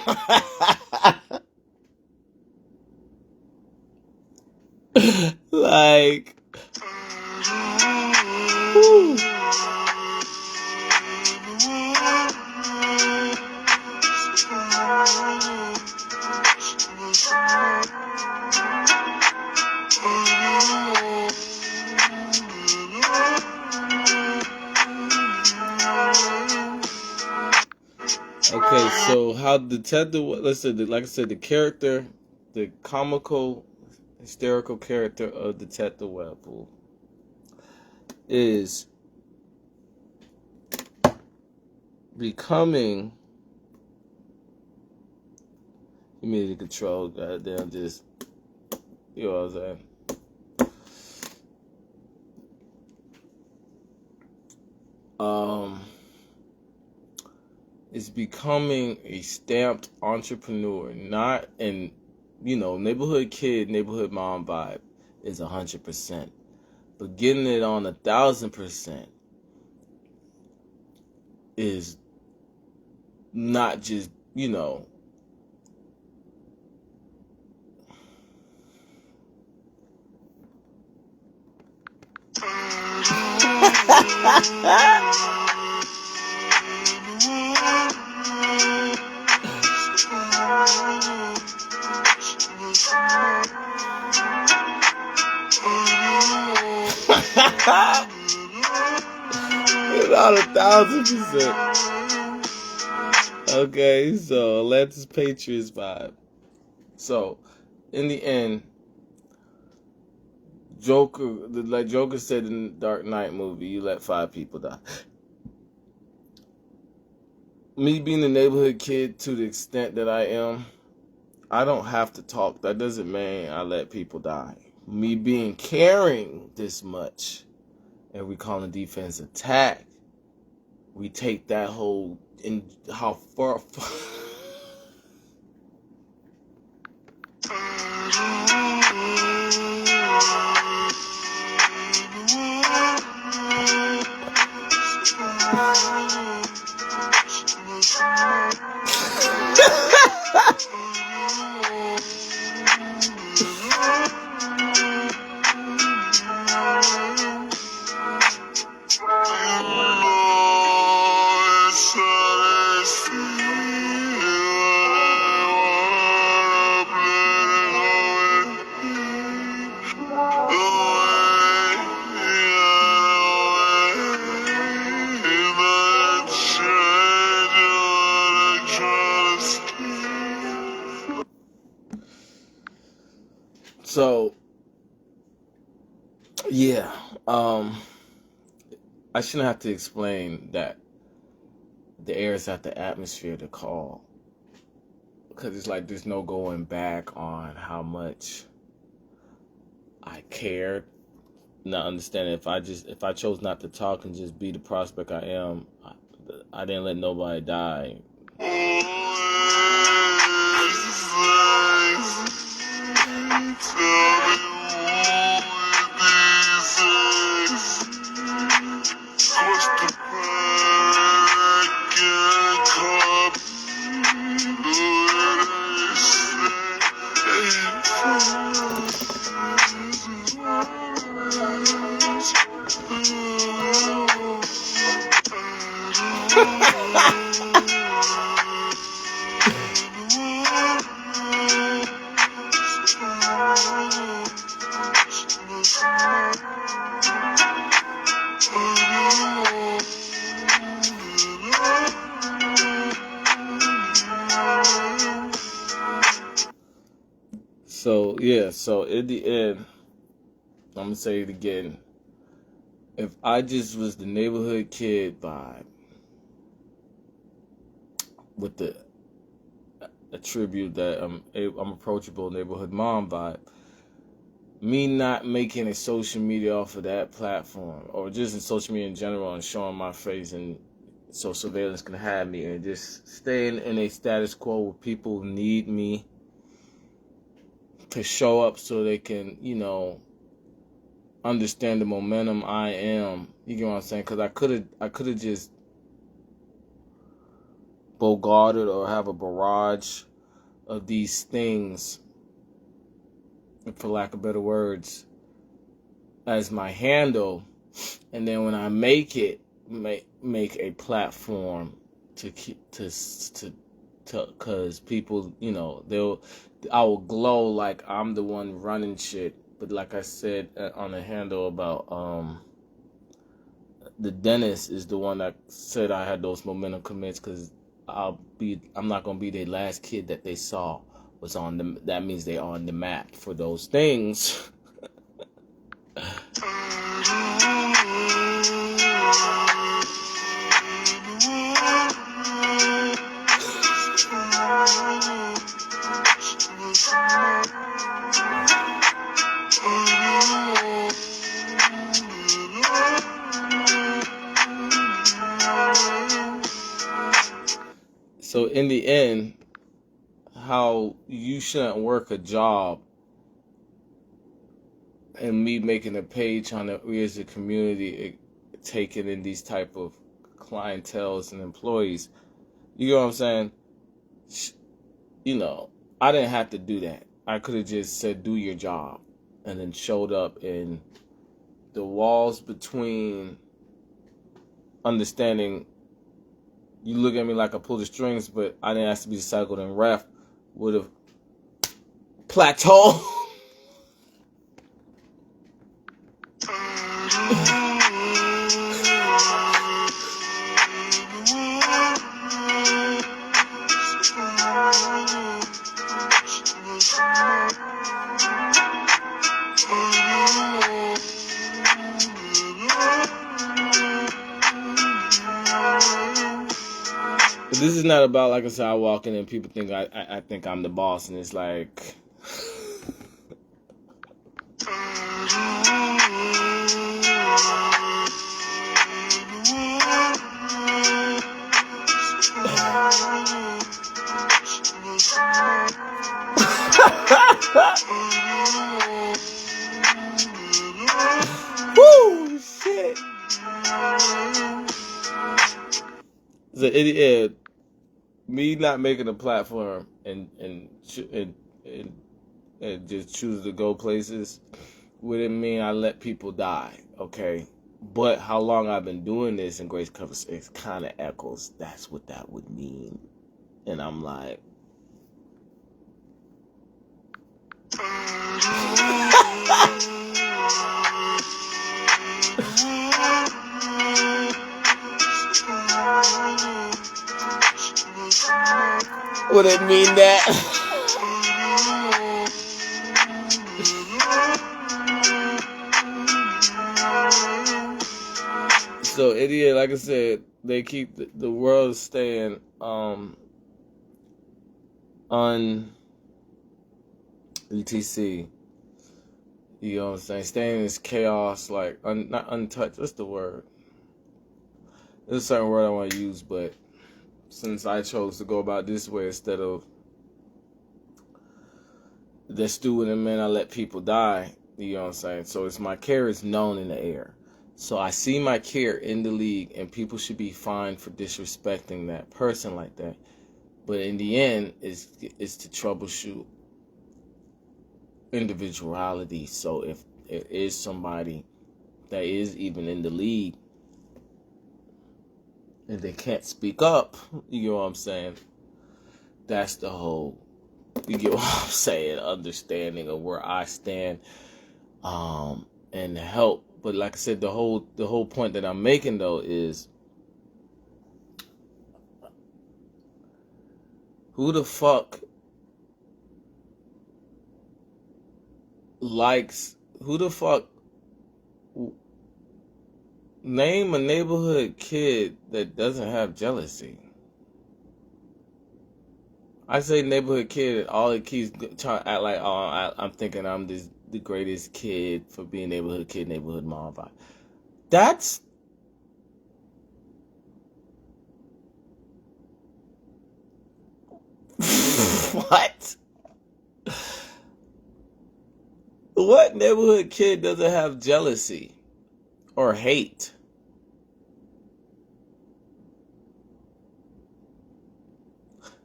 Like, whew. Okay, so how Detective, listen, like I said, the character, the comical, hysterical character of Detective Webpoolz is becoming immediate control, goddamn, just, you know what I'm saying? Is becoming a stamped entrepreneur, not in, neighborhood kid, neighborhood mom vibe is 100%, but getting it on 1,000% is not just, about 1,000%. Okay, so Atlanta's Patriots vibe. So, in the end, Joker, like Joker said in the Dark Knight movie, you let 5 people die. Me being a neighborhood kid to the extent that I am, I don't have to talk. That doesn't mean I let people die. Me being caring this much, and we call the defense attack, we take that whole, in how far So, yeah, I shouldn't have to explain that the air is at the atmosphere to call, because it's like there's no going back on how much I cared. Not understanding if I chose not to talk and just be the prospect I am, I didn't let nobody die. So in the end, I'm gonna say it again. If I just was the neighborhood kid vibe with the attribute that I'm approachable neighborhood mom vibe, me not making a social media off of that platform, or just in social media in general, and showing my face, and so surveillance can have me, and just staying in a status quo where people need me to show up so they can, understand the momentum I am. You get what I'm saying? Because I could have just bogarted or have a barrage of these things, for lack of better words, as my handle, and then when I make it, make a platform to because people, I will glow like I'm the one running shit. But like I said on the handle about the dentist is the one that said I had those momentum commits, because I'm not gonna be the last kid that they saw was on the. That means they on the map for those things. So in the end, how you shouldn't work a job, and me making a page on it, we as a community taking in these type of clientels and employees. You know what I'm saying? I didn't have to do that. I could have just said, do your job, and then showed up, and the walls between understanding you look at me like I pulled the strings, but I didn't ask to be cycled and ref would have plateaued. But this is not about, like I said, I walk in and people think I think I'm the boss, and it's like woo shit. So it me not making a platform and just choose to go places wouldn't mean I let people die, okay? But how long I've been doing this in Grace covers, it kind of echoes. That's what that would mean, and I'm like, would it mean that? So idiot, like I said, they keep the world staying etc. You know what I'm saying? Staying in this chaos, like not untouched. What's the word? There's a certain word I want to use, but since I chose to go about this way instead of the stewing and man, I let people die. You know what I'm saying? So it's my care is known in the air. So I see my care in the league, and people should be fined for disrespecting that person like that. But in the end, it's to troubleshoot individuality. So if it is somebody that is even in the league and they can't speak up, you know what I'm saying? That's the whole, you get what I'm saying, understanding of where I stand, and help. But like I said, the whole point that I'm making though is, who the fuck likes, who the fuck, name a neighborhood kid that doesn't have jealousy. I say neighborhood kid, all it keeps trying to act like, oh, I'm thinking I'm the greatest kid for being neighborhood kid, neighborhood mom vibe. That's what? What neighborhood kid doesn't have jealousy or hate?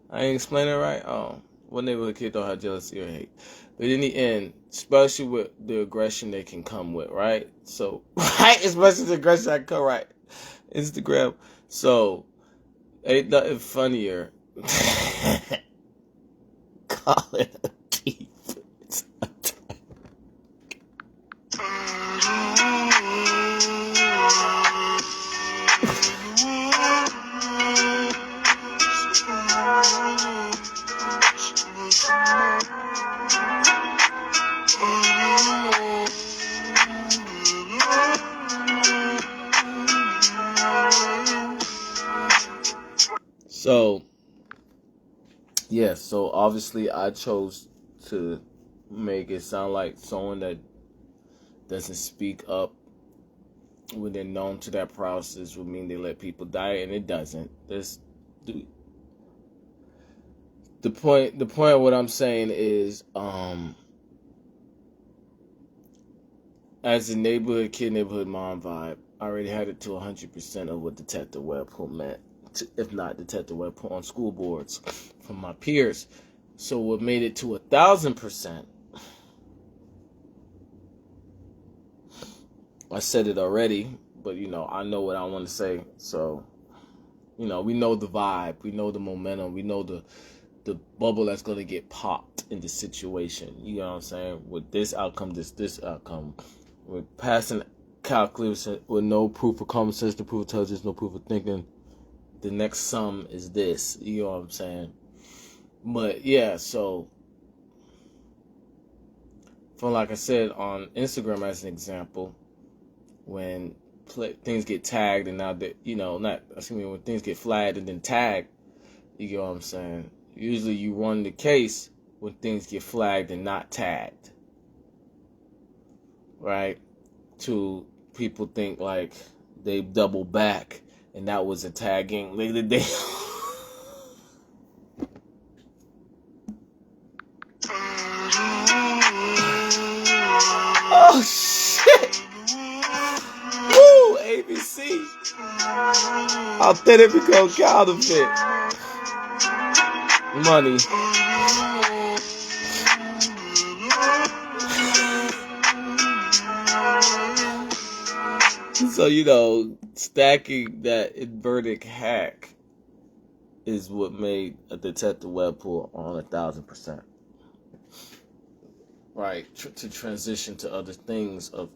I ain't explaining it right. Oh, what neighborhood kid don't have jealousy or hate? But in the end, especially with the aggression they can come with, right? So, right, especially the aggression that come right. Instagram. So, ain't nothing funnier. Call it a defense. So, yeah, so obviously I chose to make it sound like someone that doesn't speak up when they're known to that process would mean they let people die, and it doesn't. The point of what I'm saying is, as a neighborhood kid, neighborhood mom vibe, I already had it to 100% of what Detective Webpoolz meant, if not Detective Webpoolz on school boards from my peers. So what made it to 1,000%? I said it already, but I know what I want to say. So, we know the vibe, we know the momentum, we know the bubble that's gonna get popped in the situation. You know what I'm saying? With this outcome, this outcome, with passing calculus with no proof of common sense, no proof of intelligence, no proof of thinking. The next sum is this. You know what I'm saying? But yeah, so from like I said on Instagram as an example, when things get tagged and now that when things get flagged and then tagged, you get what I'm saying? Usually you run the case when things get flagged and not tagged, right? To people think like they double back and that was a tagging. They oh shit! Woo! ABC. Authentic counterfeit. Money. So, stacking that inverted hack is what made a Detective Webpoolz on 1,000%. Right, to transition to other things of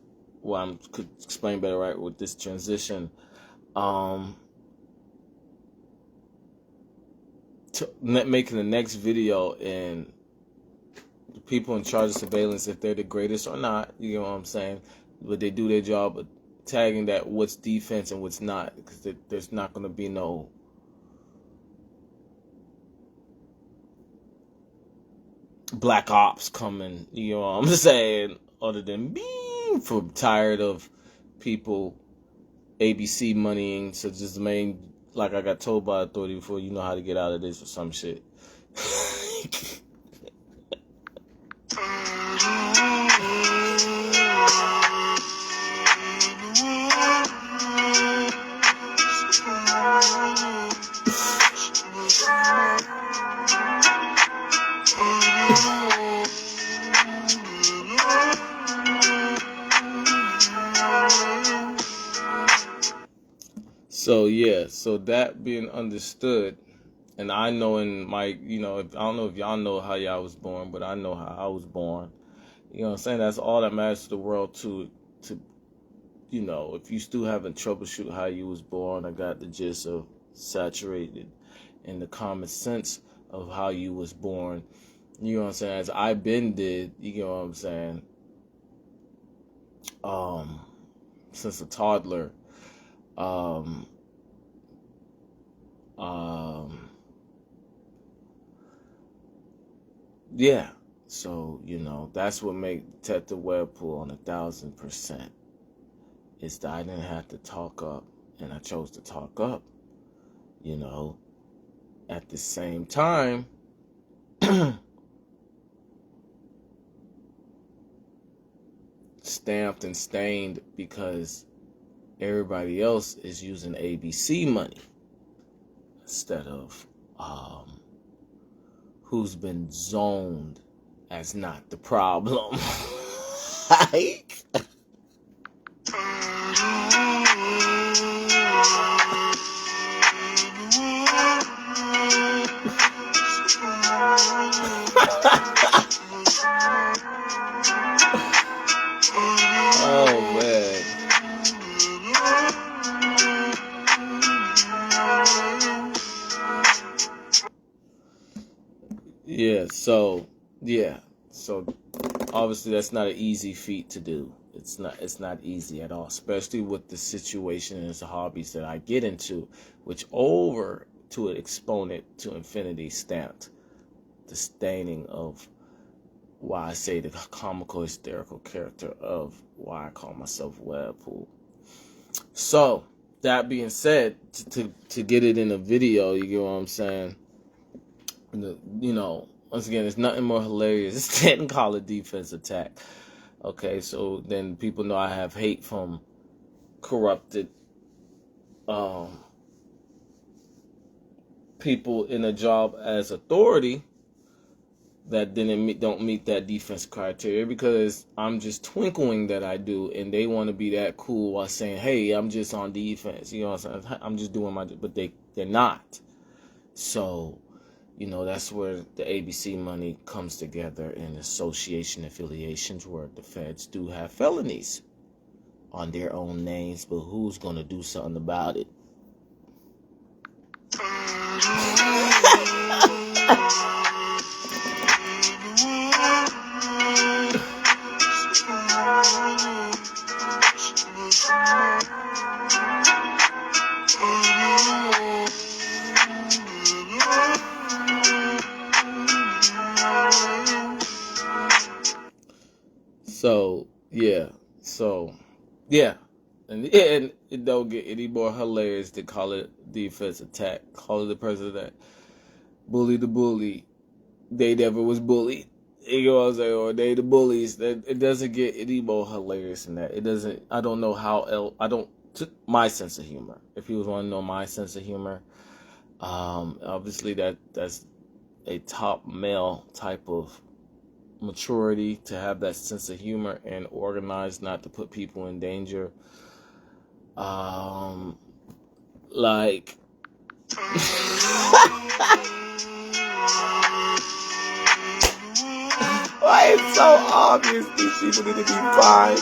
could explain better, right, with this transition. To making the next video and the people in charge of surveillance, if they're the greatest or not, you know what I'm saying, but they do their job of tagging that what's defense and what's not, because there's not going to be no black ops coming, you know what I'm saying, other than being from tired of people ABC moneying, so just like I got told by authority before, you know how to get out of this or some shit. So yeah, so that being understood, and I know in my, I don't know if y'all know how y'all was born, but I know how I was born. You know what I'm saying? That's all that matters to the world to if you still haven't troubleshoot how you was born, I got the gist of saturated in the common sense of how you was born. You know what I'm saying? As I been did, you know what I'm saying? since a toddler. Um, yeah. So, that's what made Detective Webpool on 1,000%. Is that I didn't have to talk up, and I chose to talk up. At the same time, stamped and stained because everybody else is using ABC money instead of who's been zoned as not the problem. Like, oh man. So obviously that's not an easy feat to do. It's not easy at all, especially with the situation and the hobbies that I get into, which over to an exponent to infinity stamped the staining of why I say the comical hysterical character of why I call myself Webpool. So that being said, to get it in a video, you get what I'm saying? Once again, it's nothing more hilarious than call a defense attack. Okay, so then people know I have hate from corrupted people in a job as authority that don't meet that defense criteria, because I'm just twinkling that I do, and they want to be that cool while saying, "Hey, I'm just on defense." You know what I'm saying? I'm just doing but they're not. So, that's where the ABC money comes together in association affiliations where the feds do have felonies on their own names, but who's going to do something about it? And it don't get any more hilarious to call it defense attack. Call it the person that bullied the bully. They never was bullied. You know what I'm saying? Or they the bullies. It doesn't get any more hilarious than that. It doesn't. I don't know how else. My sense of humor. If you want to know my sense of humor, obviously that's a top male type of maturity to have that sense of humor and organize not to put people in danger. Like why it's so obvious these people need to be fined.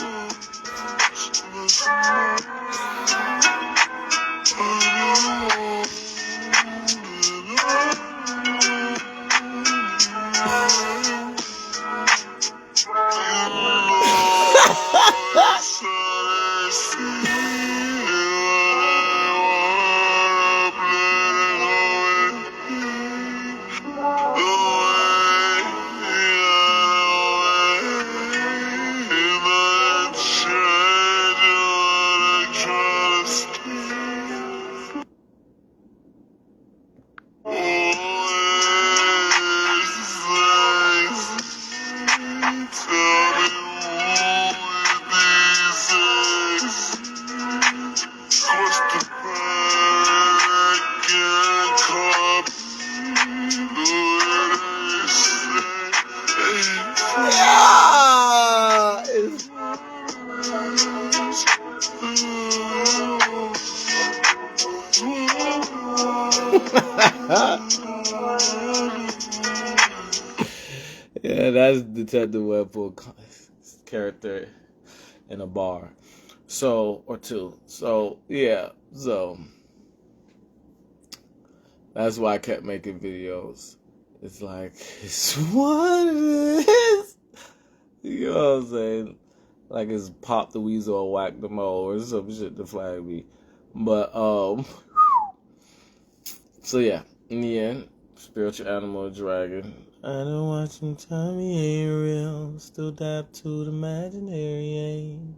Yeah, that's Detective Webpool character in a bar. Or two. So that's why I kept making videos. It's like, it's what it is. You know what I'm saying? like it's Pop the Weasel or Whack the Mole or some shit to flag me. But so yeah, in the end, spiritual animal dragon. I don't watch him tell me ain't real. Still dab to the imaginary aim.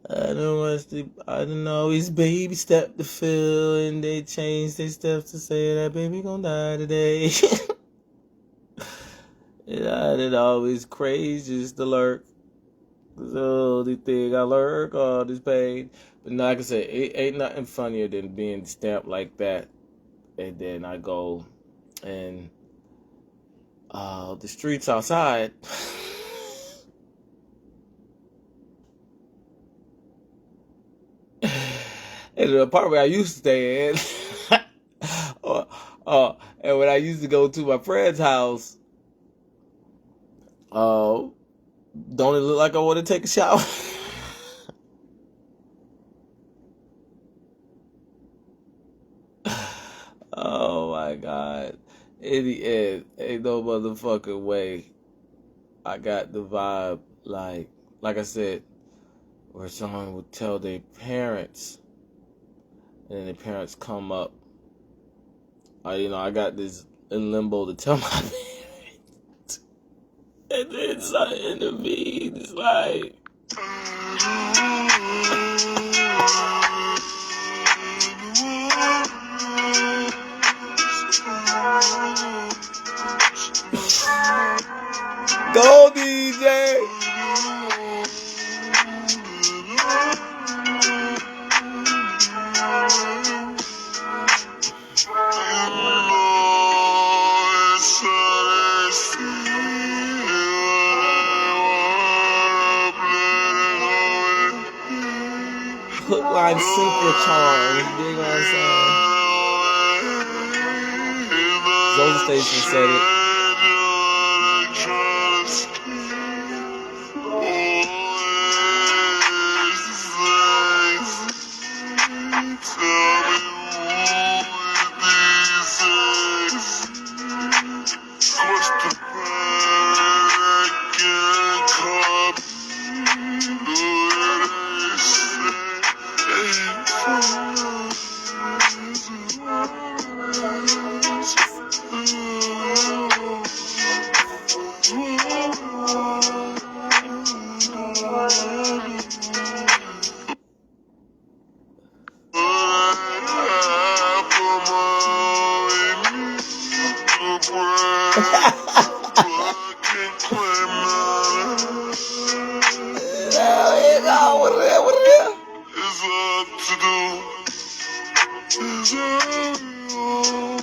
I don't always baby step to feel, and they change their steps to say that baby gon' die today. And I didn't always crazy just to lurk. So the thing I lurk all this pain. But like I said, it ain't nothing funnier than being stamped like that. And then I go and the streets outside. In the apartment I used to stay in. And when I used to go to my friend's house, don't it look like I want to take a shower? Oh my God. In the end, ain't no motherfucking way. I got the vibe like I said, where someone would tell their parents, and then the parents come up. I got this in limbo to tell my parents, and then something intervenes, like. Go, DJ! Hook, line, sinker charms. You know what I'm saying? Zone Station said it.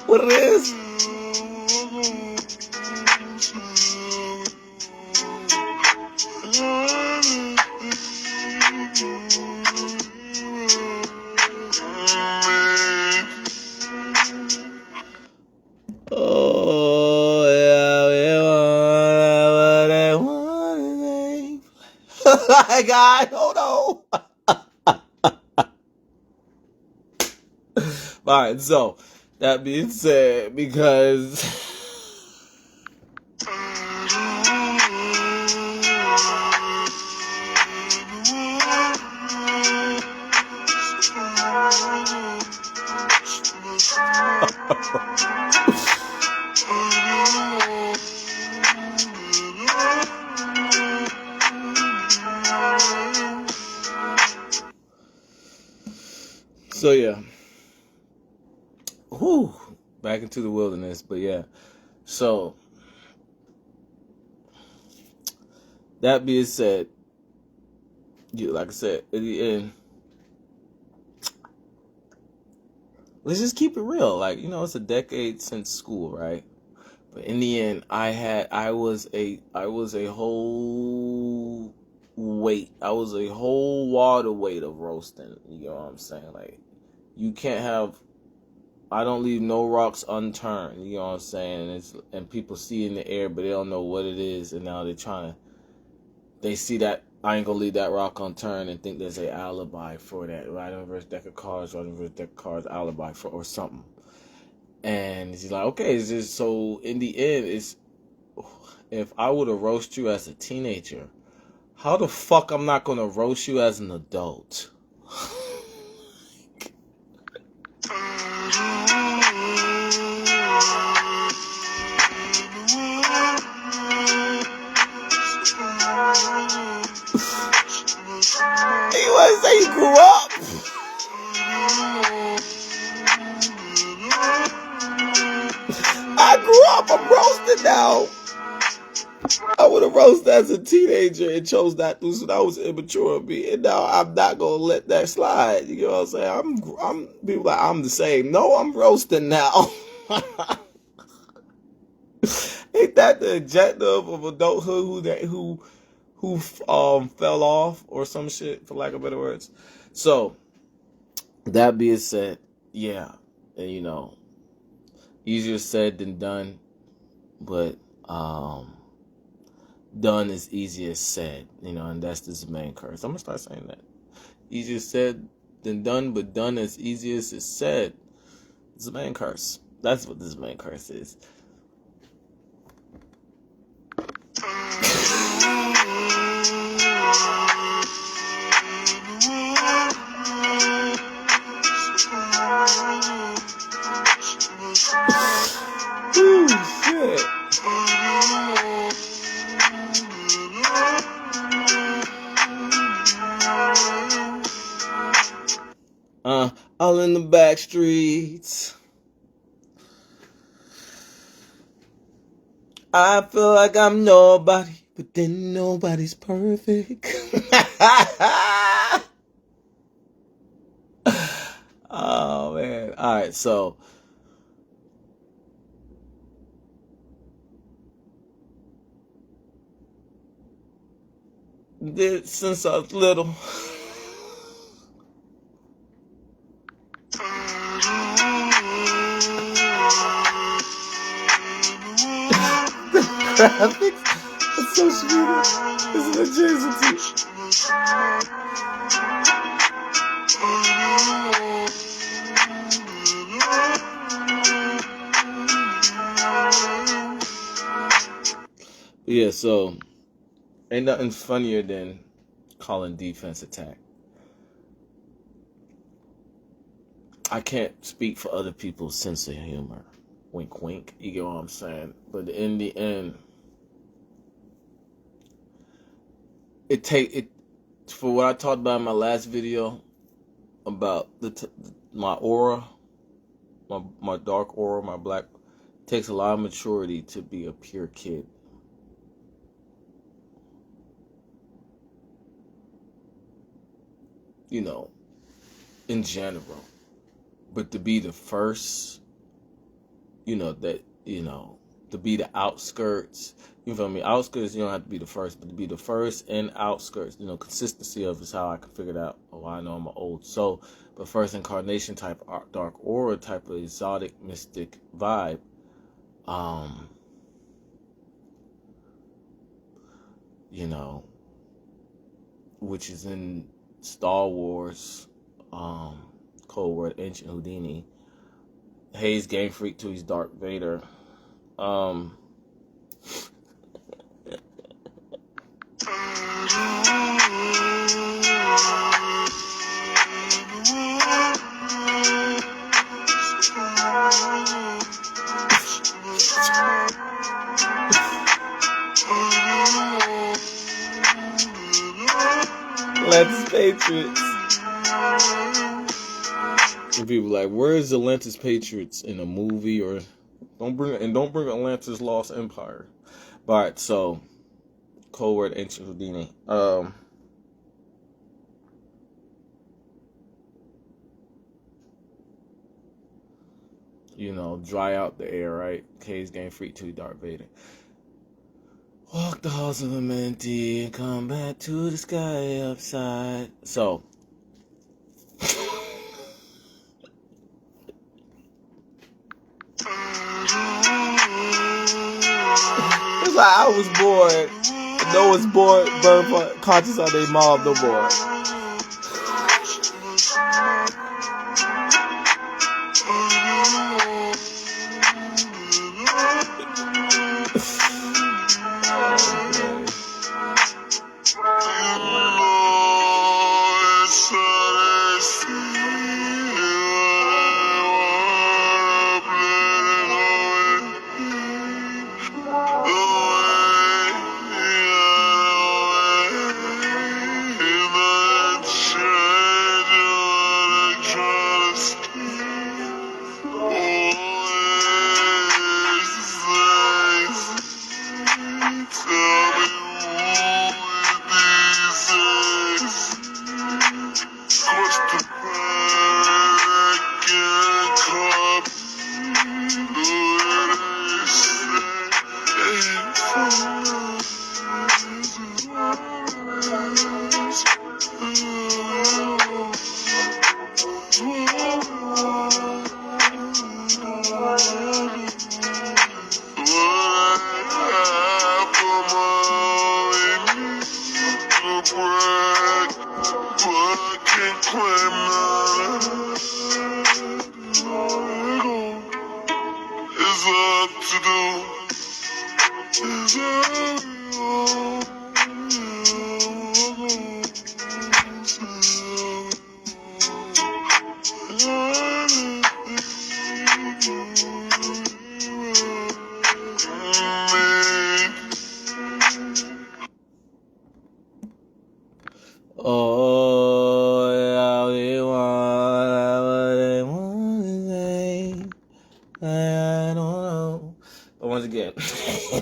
What it is? Oh yeah, my God, hold on. All right, so that being said, because so yeah. Whew, back into the wilderness, but yeah. So that being said, like I said, in the end, let's just keep it real. Like, it's a decade since school, right? But in the end, I was a whole weight. I was a whole water weight of roasting. You know what I'm saying? Like, you can't have. I don't leave no rocks unturned. You know what I'm saying? And people see in the air, but they don't know what it is, and now they see that I ain't gonna leave that rock unturned and think there's a alibi for that. Right in reverse deck of cards, alibi for or something. And he's like, okay, it's just so in the end, if I would have roasted you as a teenager, How the fuck I'm not gonna roast you as an adult? You want to say you grew up? I grew up. I'm roasted now. I would have roasted as a teenager and chose not to, so that was immature of me. And now I'm not gonna let that slide. You know what I'm saying? I'm people like I'm the same. No, I'm roasting now. Ain't that the objective of adulthood? Who fell off or some shit, for lack of better words. So that being said, yeah, and you know, easier said than done, but done is easier said, you know, and that's this main curse. I'm gonna start saying that. Easier said than done, but done as easy as it's said. It's the main curse. That's what this main curse is. Ooh, shit. All in the back streets. I feel like I'm nobody, but then nobody's perfect. Oh, man. All right, so since I was little, the graphics are so sweet. This is adjacent. Yeah, so ain't nothing funnier than calling defense attack. I can't speak for other people's sense of humor. Wink, wink. You get what I'm saying? But in the end, it for what I talked about in my last video about my aura, my dark aura, my black, takes a lot of maturity to be a pure kid. You know, in general. But to be the first, you know, to be the outskirts, you feel me? Outskirts, you don't have to be the first, but to be the first and outskirts, you know, consistency of is how I can figure it out. Oh, I know I'm an old soul, but first incarnation type, dark aura type of exotic, mystic vibe. You know, which is in Star Wars, code word Ancient Houdini. Hayes Game Freak to his Darth Vader. Atlantis Patriots. And people like, where's Atlantis Patriots in a movie? Or don't bring Atlantis Lost Empire. But all right, so code word Ancient Houdini. You know, dry out the air, right? K's Game Freak to Darth Vader. Walk the halls of Amenti and come back to the sky upside. So, it's like I was born. No one's born conscious of their mom no more. again,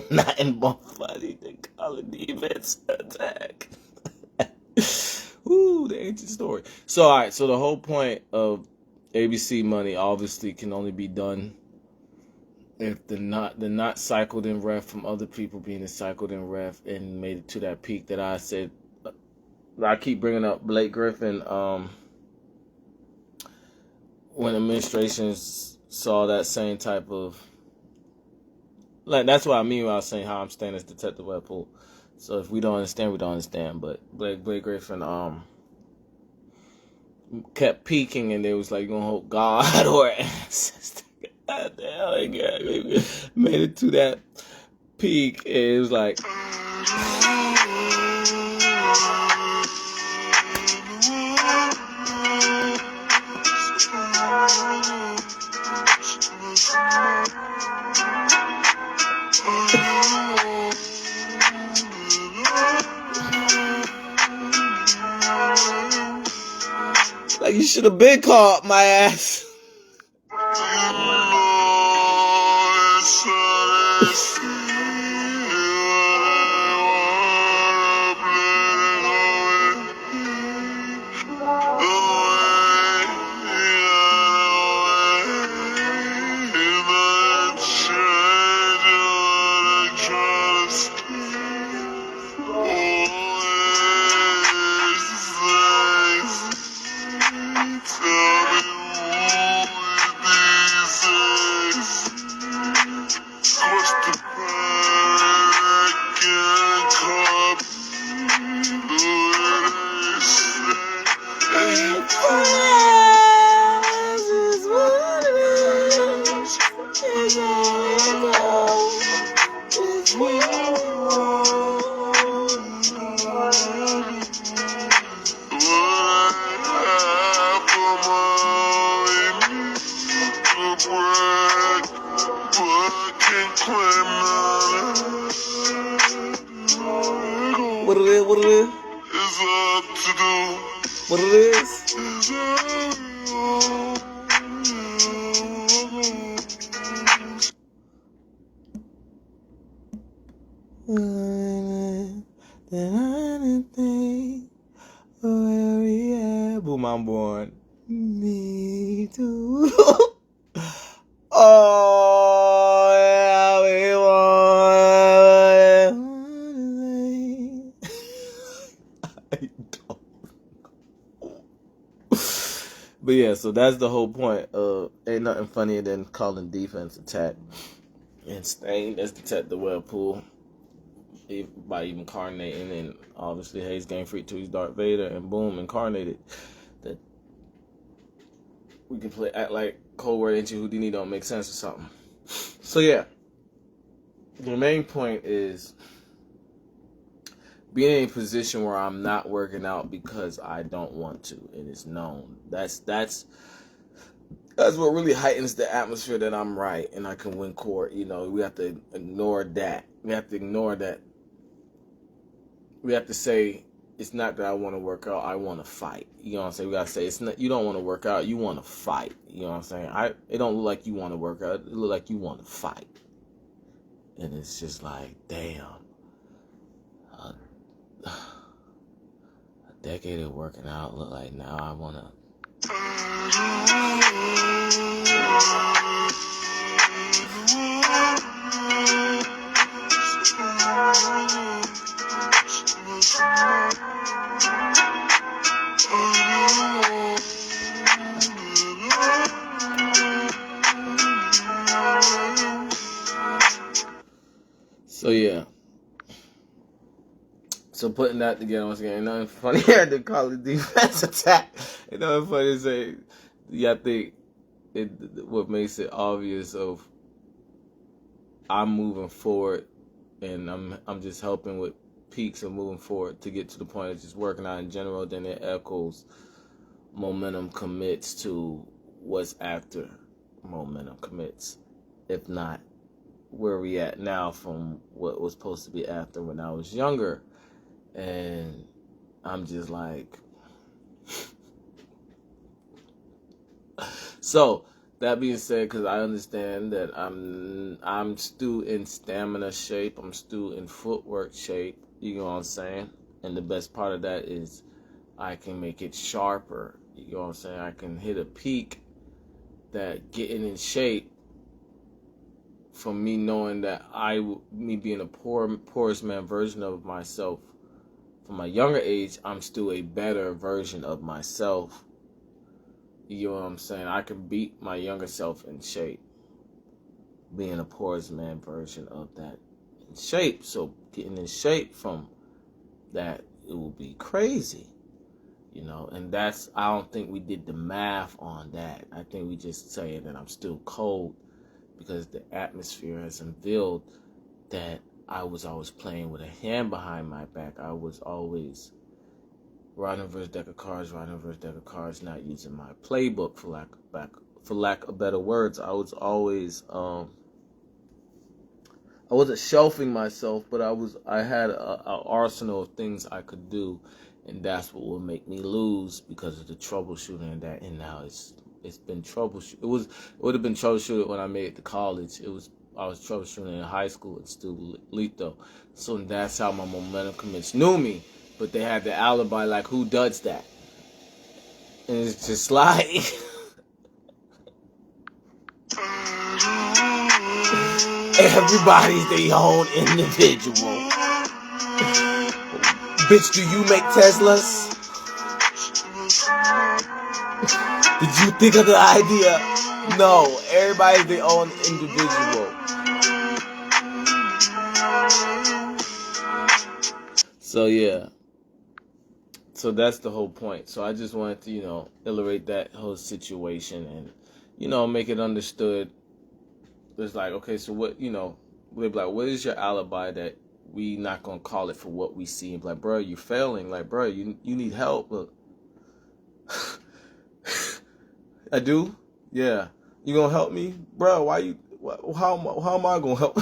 nothing more funny than calling defense attack. Ooh, the ancient story. So, all right. So the whole point of ABC money obviously can only be done if the not cycled in ref from other people being cycled in ref and made it to that peak that I said. I keep bringing up Blake Griffin. When administrations saw that same type of, like, that's what I mean when I was saying how I'm staying as Detective Webpoolz. So if we don't understand, we don't understand. But Blake Griffin kept peaking, and they was like, "You gonna hope God or ancestor." God damn, they made it to that peak, and it was like. Like, you should have been caught, my ass. What it is? What it is? It's up to do. What it is? Boom, I'm born. Me too. Oh, yeah, we want. I don't. But yeah, so that's the whole point. Ain't nothing funnier than calling defense attack and staying as Detective Webpoolz by even incarnating, and obviously Hayes Game Freak 2's Darth Vader, and boom, incarnated. That we can play act like Cold Word Ancient Houdini don't make sense or something. So yeah, the main point is being in a position where I'm not working out because I don't want to, and it's known. That's what really heightens the atmosphere that I'm right and I can win court. You know, we have to ignore that. We have to ignore that. We have to say, it's not that I want to work out, I want to fight. You know what I'm saying? We got to say, it's not, you don't want to work out, you want to fight. You know what I'm saying? It don't look like you want to work out, it look like you want to fight. And it's just like, damn. A decade of working out, look like now I want to. So yeah. So putting that together once again, ain't nothing funny to call it defense attack. Ain't nothing funny to say. Yeah, I think what makes it obvious of I'm moving forward, and I'm just helping with peaks of moving forward to get to the point of just working out in general. Then it echoes momentum commits to what's after momentum commits, if not where we at now from what was supposed to be after when I was younger. And I'm just like, so that being said, because I understand that I'm still in stamina shape, I'm still in footwork shape. You know what I'm saying? And the best part of that is I can make it sharper. You know what I'm saying? I can hit a peak that getting in shape from me knowing that me being a poorest man version of myself from my younger age, I'm still a better version of myself. You know what I'm saying? I can beat my younger self in shape, being a poorest man version of that in shape. So getting in shape from that, it will be crazy. You know, and that's, I don't think we did the math on that. I think we just saying that I'm still cold because the atmosphere has unveiled that I was always playing with a hand behind my back. I was always riding reverse deck of cards, not using my playbook for lack of better words. I was always I wasn't shelving myself, but I had an arsenal of things I could do, and that's what will make me lose because of the troubleshooting and that. And now it's been troubleshoot. It would have been troubleshooted when I made it to college. I was troubleshooting in high school and still lethal. So that's how my momentum commits knew me, but they had the alibi like, who does that? And it's just like everybody's their own individual. Bitch, do you make Teslas? Did you think of the idea? No, everybody's their own individual. So yeah. So that's the whole point. So I just wanted to, illustrate that whole situation and, make it understood. It's like, okay, so what, they'd be like, what is your alibi that we not going to call it for what we see? And be like, bro, you're failing. Like, bro, you need help. But I do? Yeah. You going to help me? Bro, how am I going to help?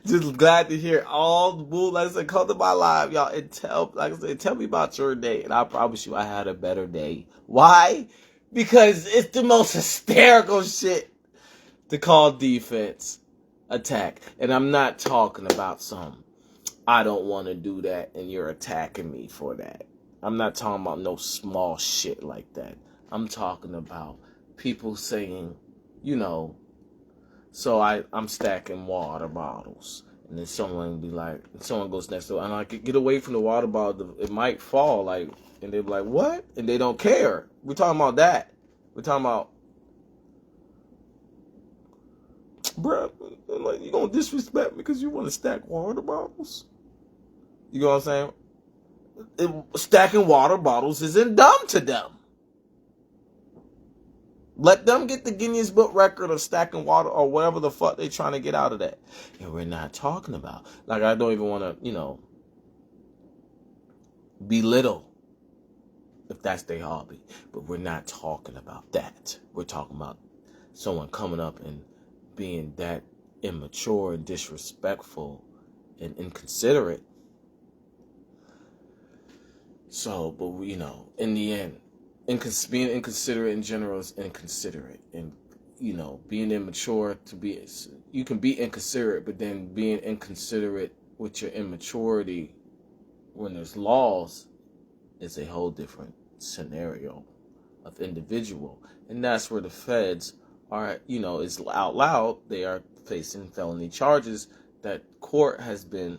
Just glad to hear all the bull. Like I said, come to my live, y'all, and tell me about your day. And I promise you I had a better day. Why? Because it's the most hysterical shit to call defense attack. And I'm not talking about I don't want to do that and you're attacking me for that. I'm not talking about no small shit like that. I'm talking about people saying, so I'm stacking water bottles. And then someone goes next to it, and I could get away from the water bottle, it might fall, and they're like, what? And they don't care. We're talking about that. We're talking about, bruh, you gonna disrespect me because you want to stack water bottles? You know what I'm saying? Stacking water bottles isn't dumb to them. Let them get the Guinness Book record of stacking water or whatever the fuck they trying to get out of that. And we're not talking about. I don't even want to, belittle if that's their hobby. But we're not talking about that. We're talking about someone coming up and being that immature and disrespectful and inconsiderate. So, but in the end, being inconsiderate in general is inconsiderate, and being immature you can be inconsiderate, but then being inconsiderate with your immaturity when there's laws is a whole different scenario of individual, and that's where the feds are. It's out loud. They are facing felony charges that court has been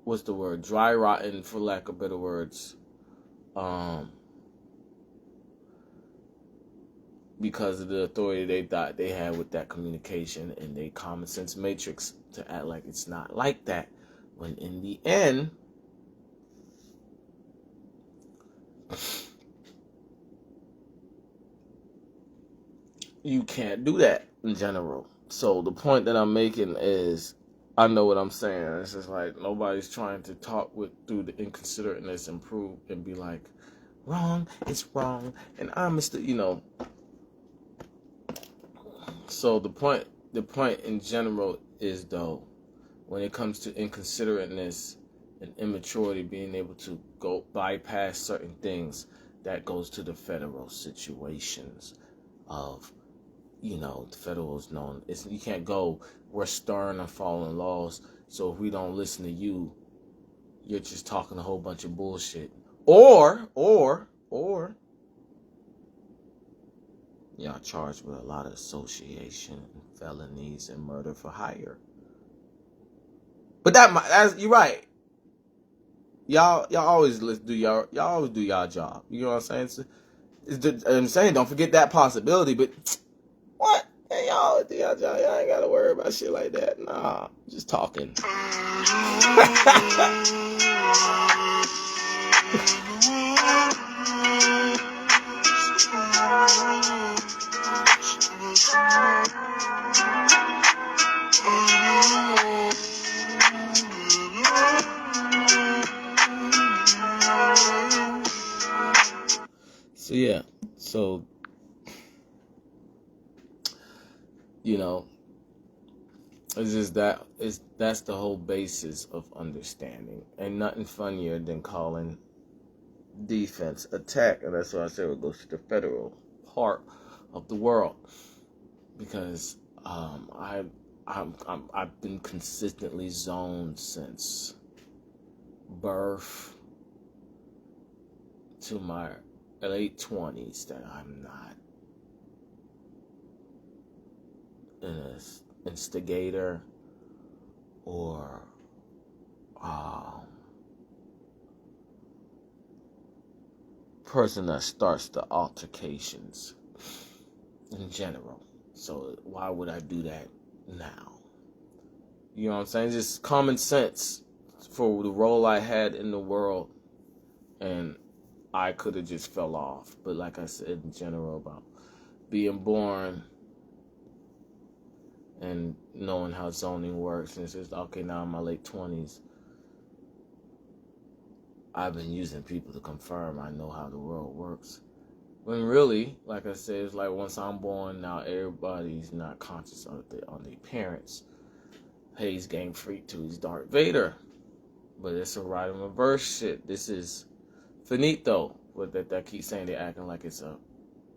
what's the word? Dry rotten, for lack of better words, because of the authority they thought they had with that communication and their common sense matrix to act like it's not like that, when in the end, you can't do that in general. So the point that I'm making is, I know what I'm saying. It's just like nobody's trying to talk through the inconsiderateness and prove and be like, wrong, it's wrong, and I'm So the point in general is, though, when it comes to inconsiderateness and immaturity, being able to go bypass certain things, that goes to the federal situations of, the federal is known. You can't go, we're stern and following laws, so if we don't listen to you, you're just talking a whole bunch of bullshit. Or y'all charged with a lot of association, felonies, and murder for hire. But that's you're right. Y'all always do y'all always do y'all job. You know what I'm saying? I'm saying, don't forget that possibility. But what? Hey, y'all do y'all job. Y'all ain't gotta worry about shit like that. Nah, just talking. So yeah, it's just that's the whole basis of understanding, and nothing funnier than calling defense attack, and that's why I say it goes to the federal part of the world, because I've been consistently zoned since birth to my late 20s that I'm not an instigator or person that starts the altercations in general. So why would I do that now? You know what I'm saying? Just common sense for the role I had in the world, and I could have just fell off. But like I said, in general, about being born and knowing how zoning works, and it's just, okay, now in my late 20s, I've been using people to confirm I know how the world works. When really, like I said, it's like once I'm born, now everybody's not conscious on their parents. Hey, he's Game Freak too, he's Darth Vader. But it's a right and reverse shit. This is finito. But that keep saying they're acting like it's a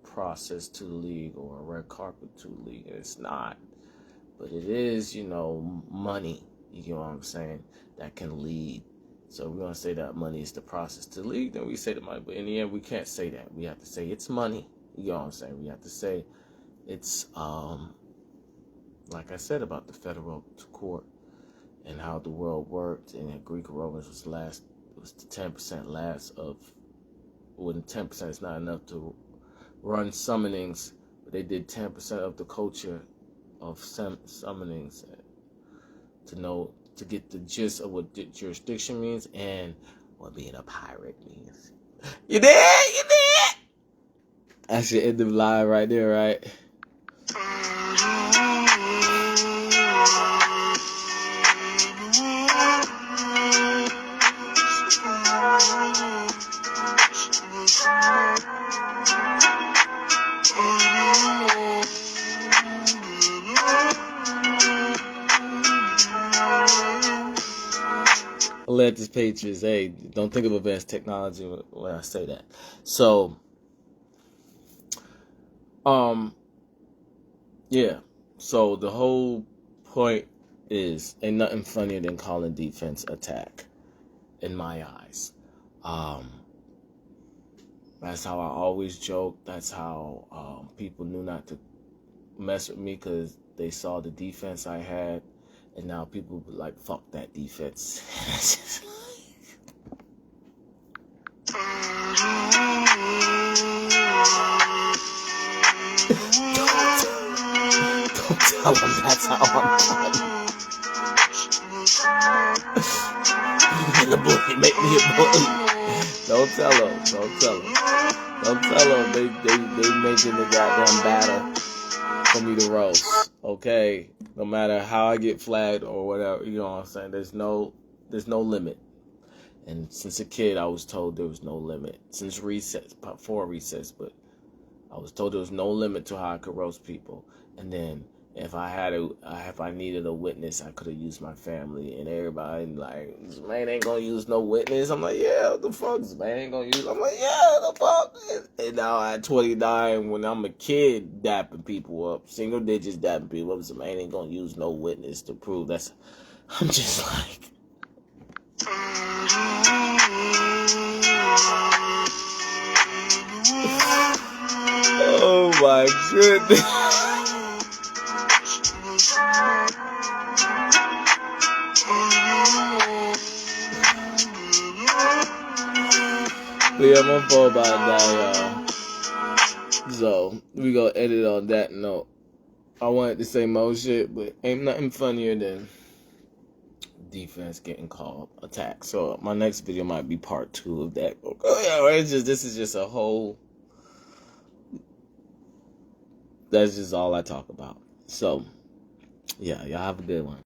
process to the league or a red carpet to the league. It's not. But it is, money, you know what I'm saying, that can lead. So we're going to say that money is the process to the league, then we say the money. But in the end, we can't say that. We have to say it's money, you know what I'm saying. We have to say it's, like I said about the federal court and how the world worked, and the Greek Romans was the 10% last of, when 10% is not enough to run summonings, but they did 10% of the culture of summonings to get the gist of what jurisdiction means and what being a pirate means. You did? I should end the live right there, right? Let this Patriots, hey, don't think of advanced technology when I say that. So, yeah. So the whole point is, ain't nothing funnier than calling defense attack, in my eyes. That's how I always joke. That's how people knew not to mess with me, because they saw the defense I had. And now people be like, fuck that defense. Don't tell them that's how I'm done. Make me a bully. Don't tell them. They making the goddamn battle for me to roast. Okay, no matter how I get flagged or whatever, you know what I'm saying. There's no limit. And since a kid, I was told there was no limit. Since recess, before recess, but I was told there was no limit to how I could roast people. And then If I needed a witness, I could have used my family. And everybody like, this man ain't gonna use no witness. I'm like, yeah, what the fuck? This man ain't gonna use. I'm like, yeah, what the fuck? And now at 29, when I'm a kid, dapping people up, single digits dapping people up, this man ain't gonna use no witness to prove that's. I'm just like. Oh my goodness. But yeah, my fault about that, y'all. So, we gonna edit on that note. I wanted to say more shit, but ain't nothing funnier than defense getting called attack. So, my next video might be part 2 of that. Oh, yeah, this is just a whole. That's just all I talk about. So, yeah, y'all have a good one.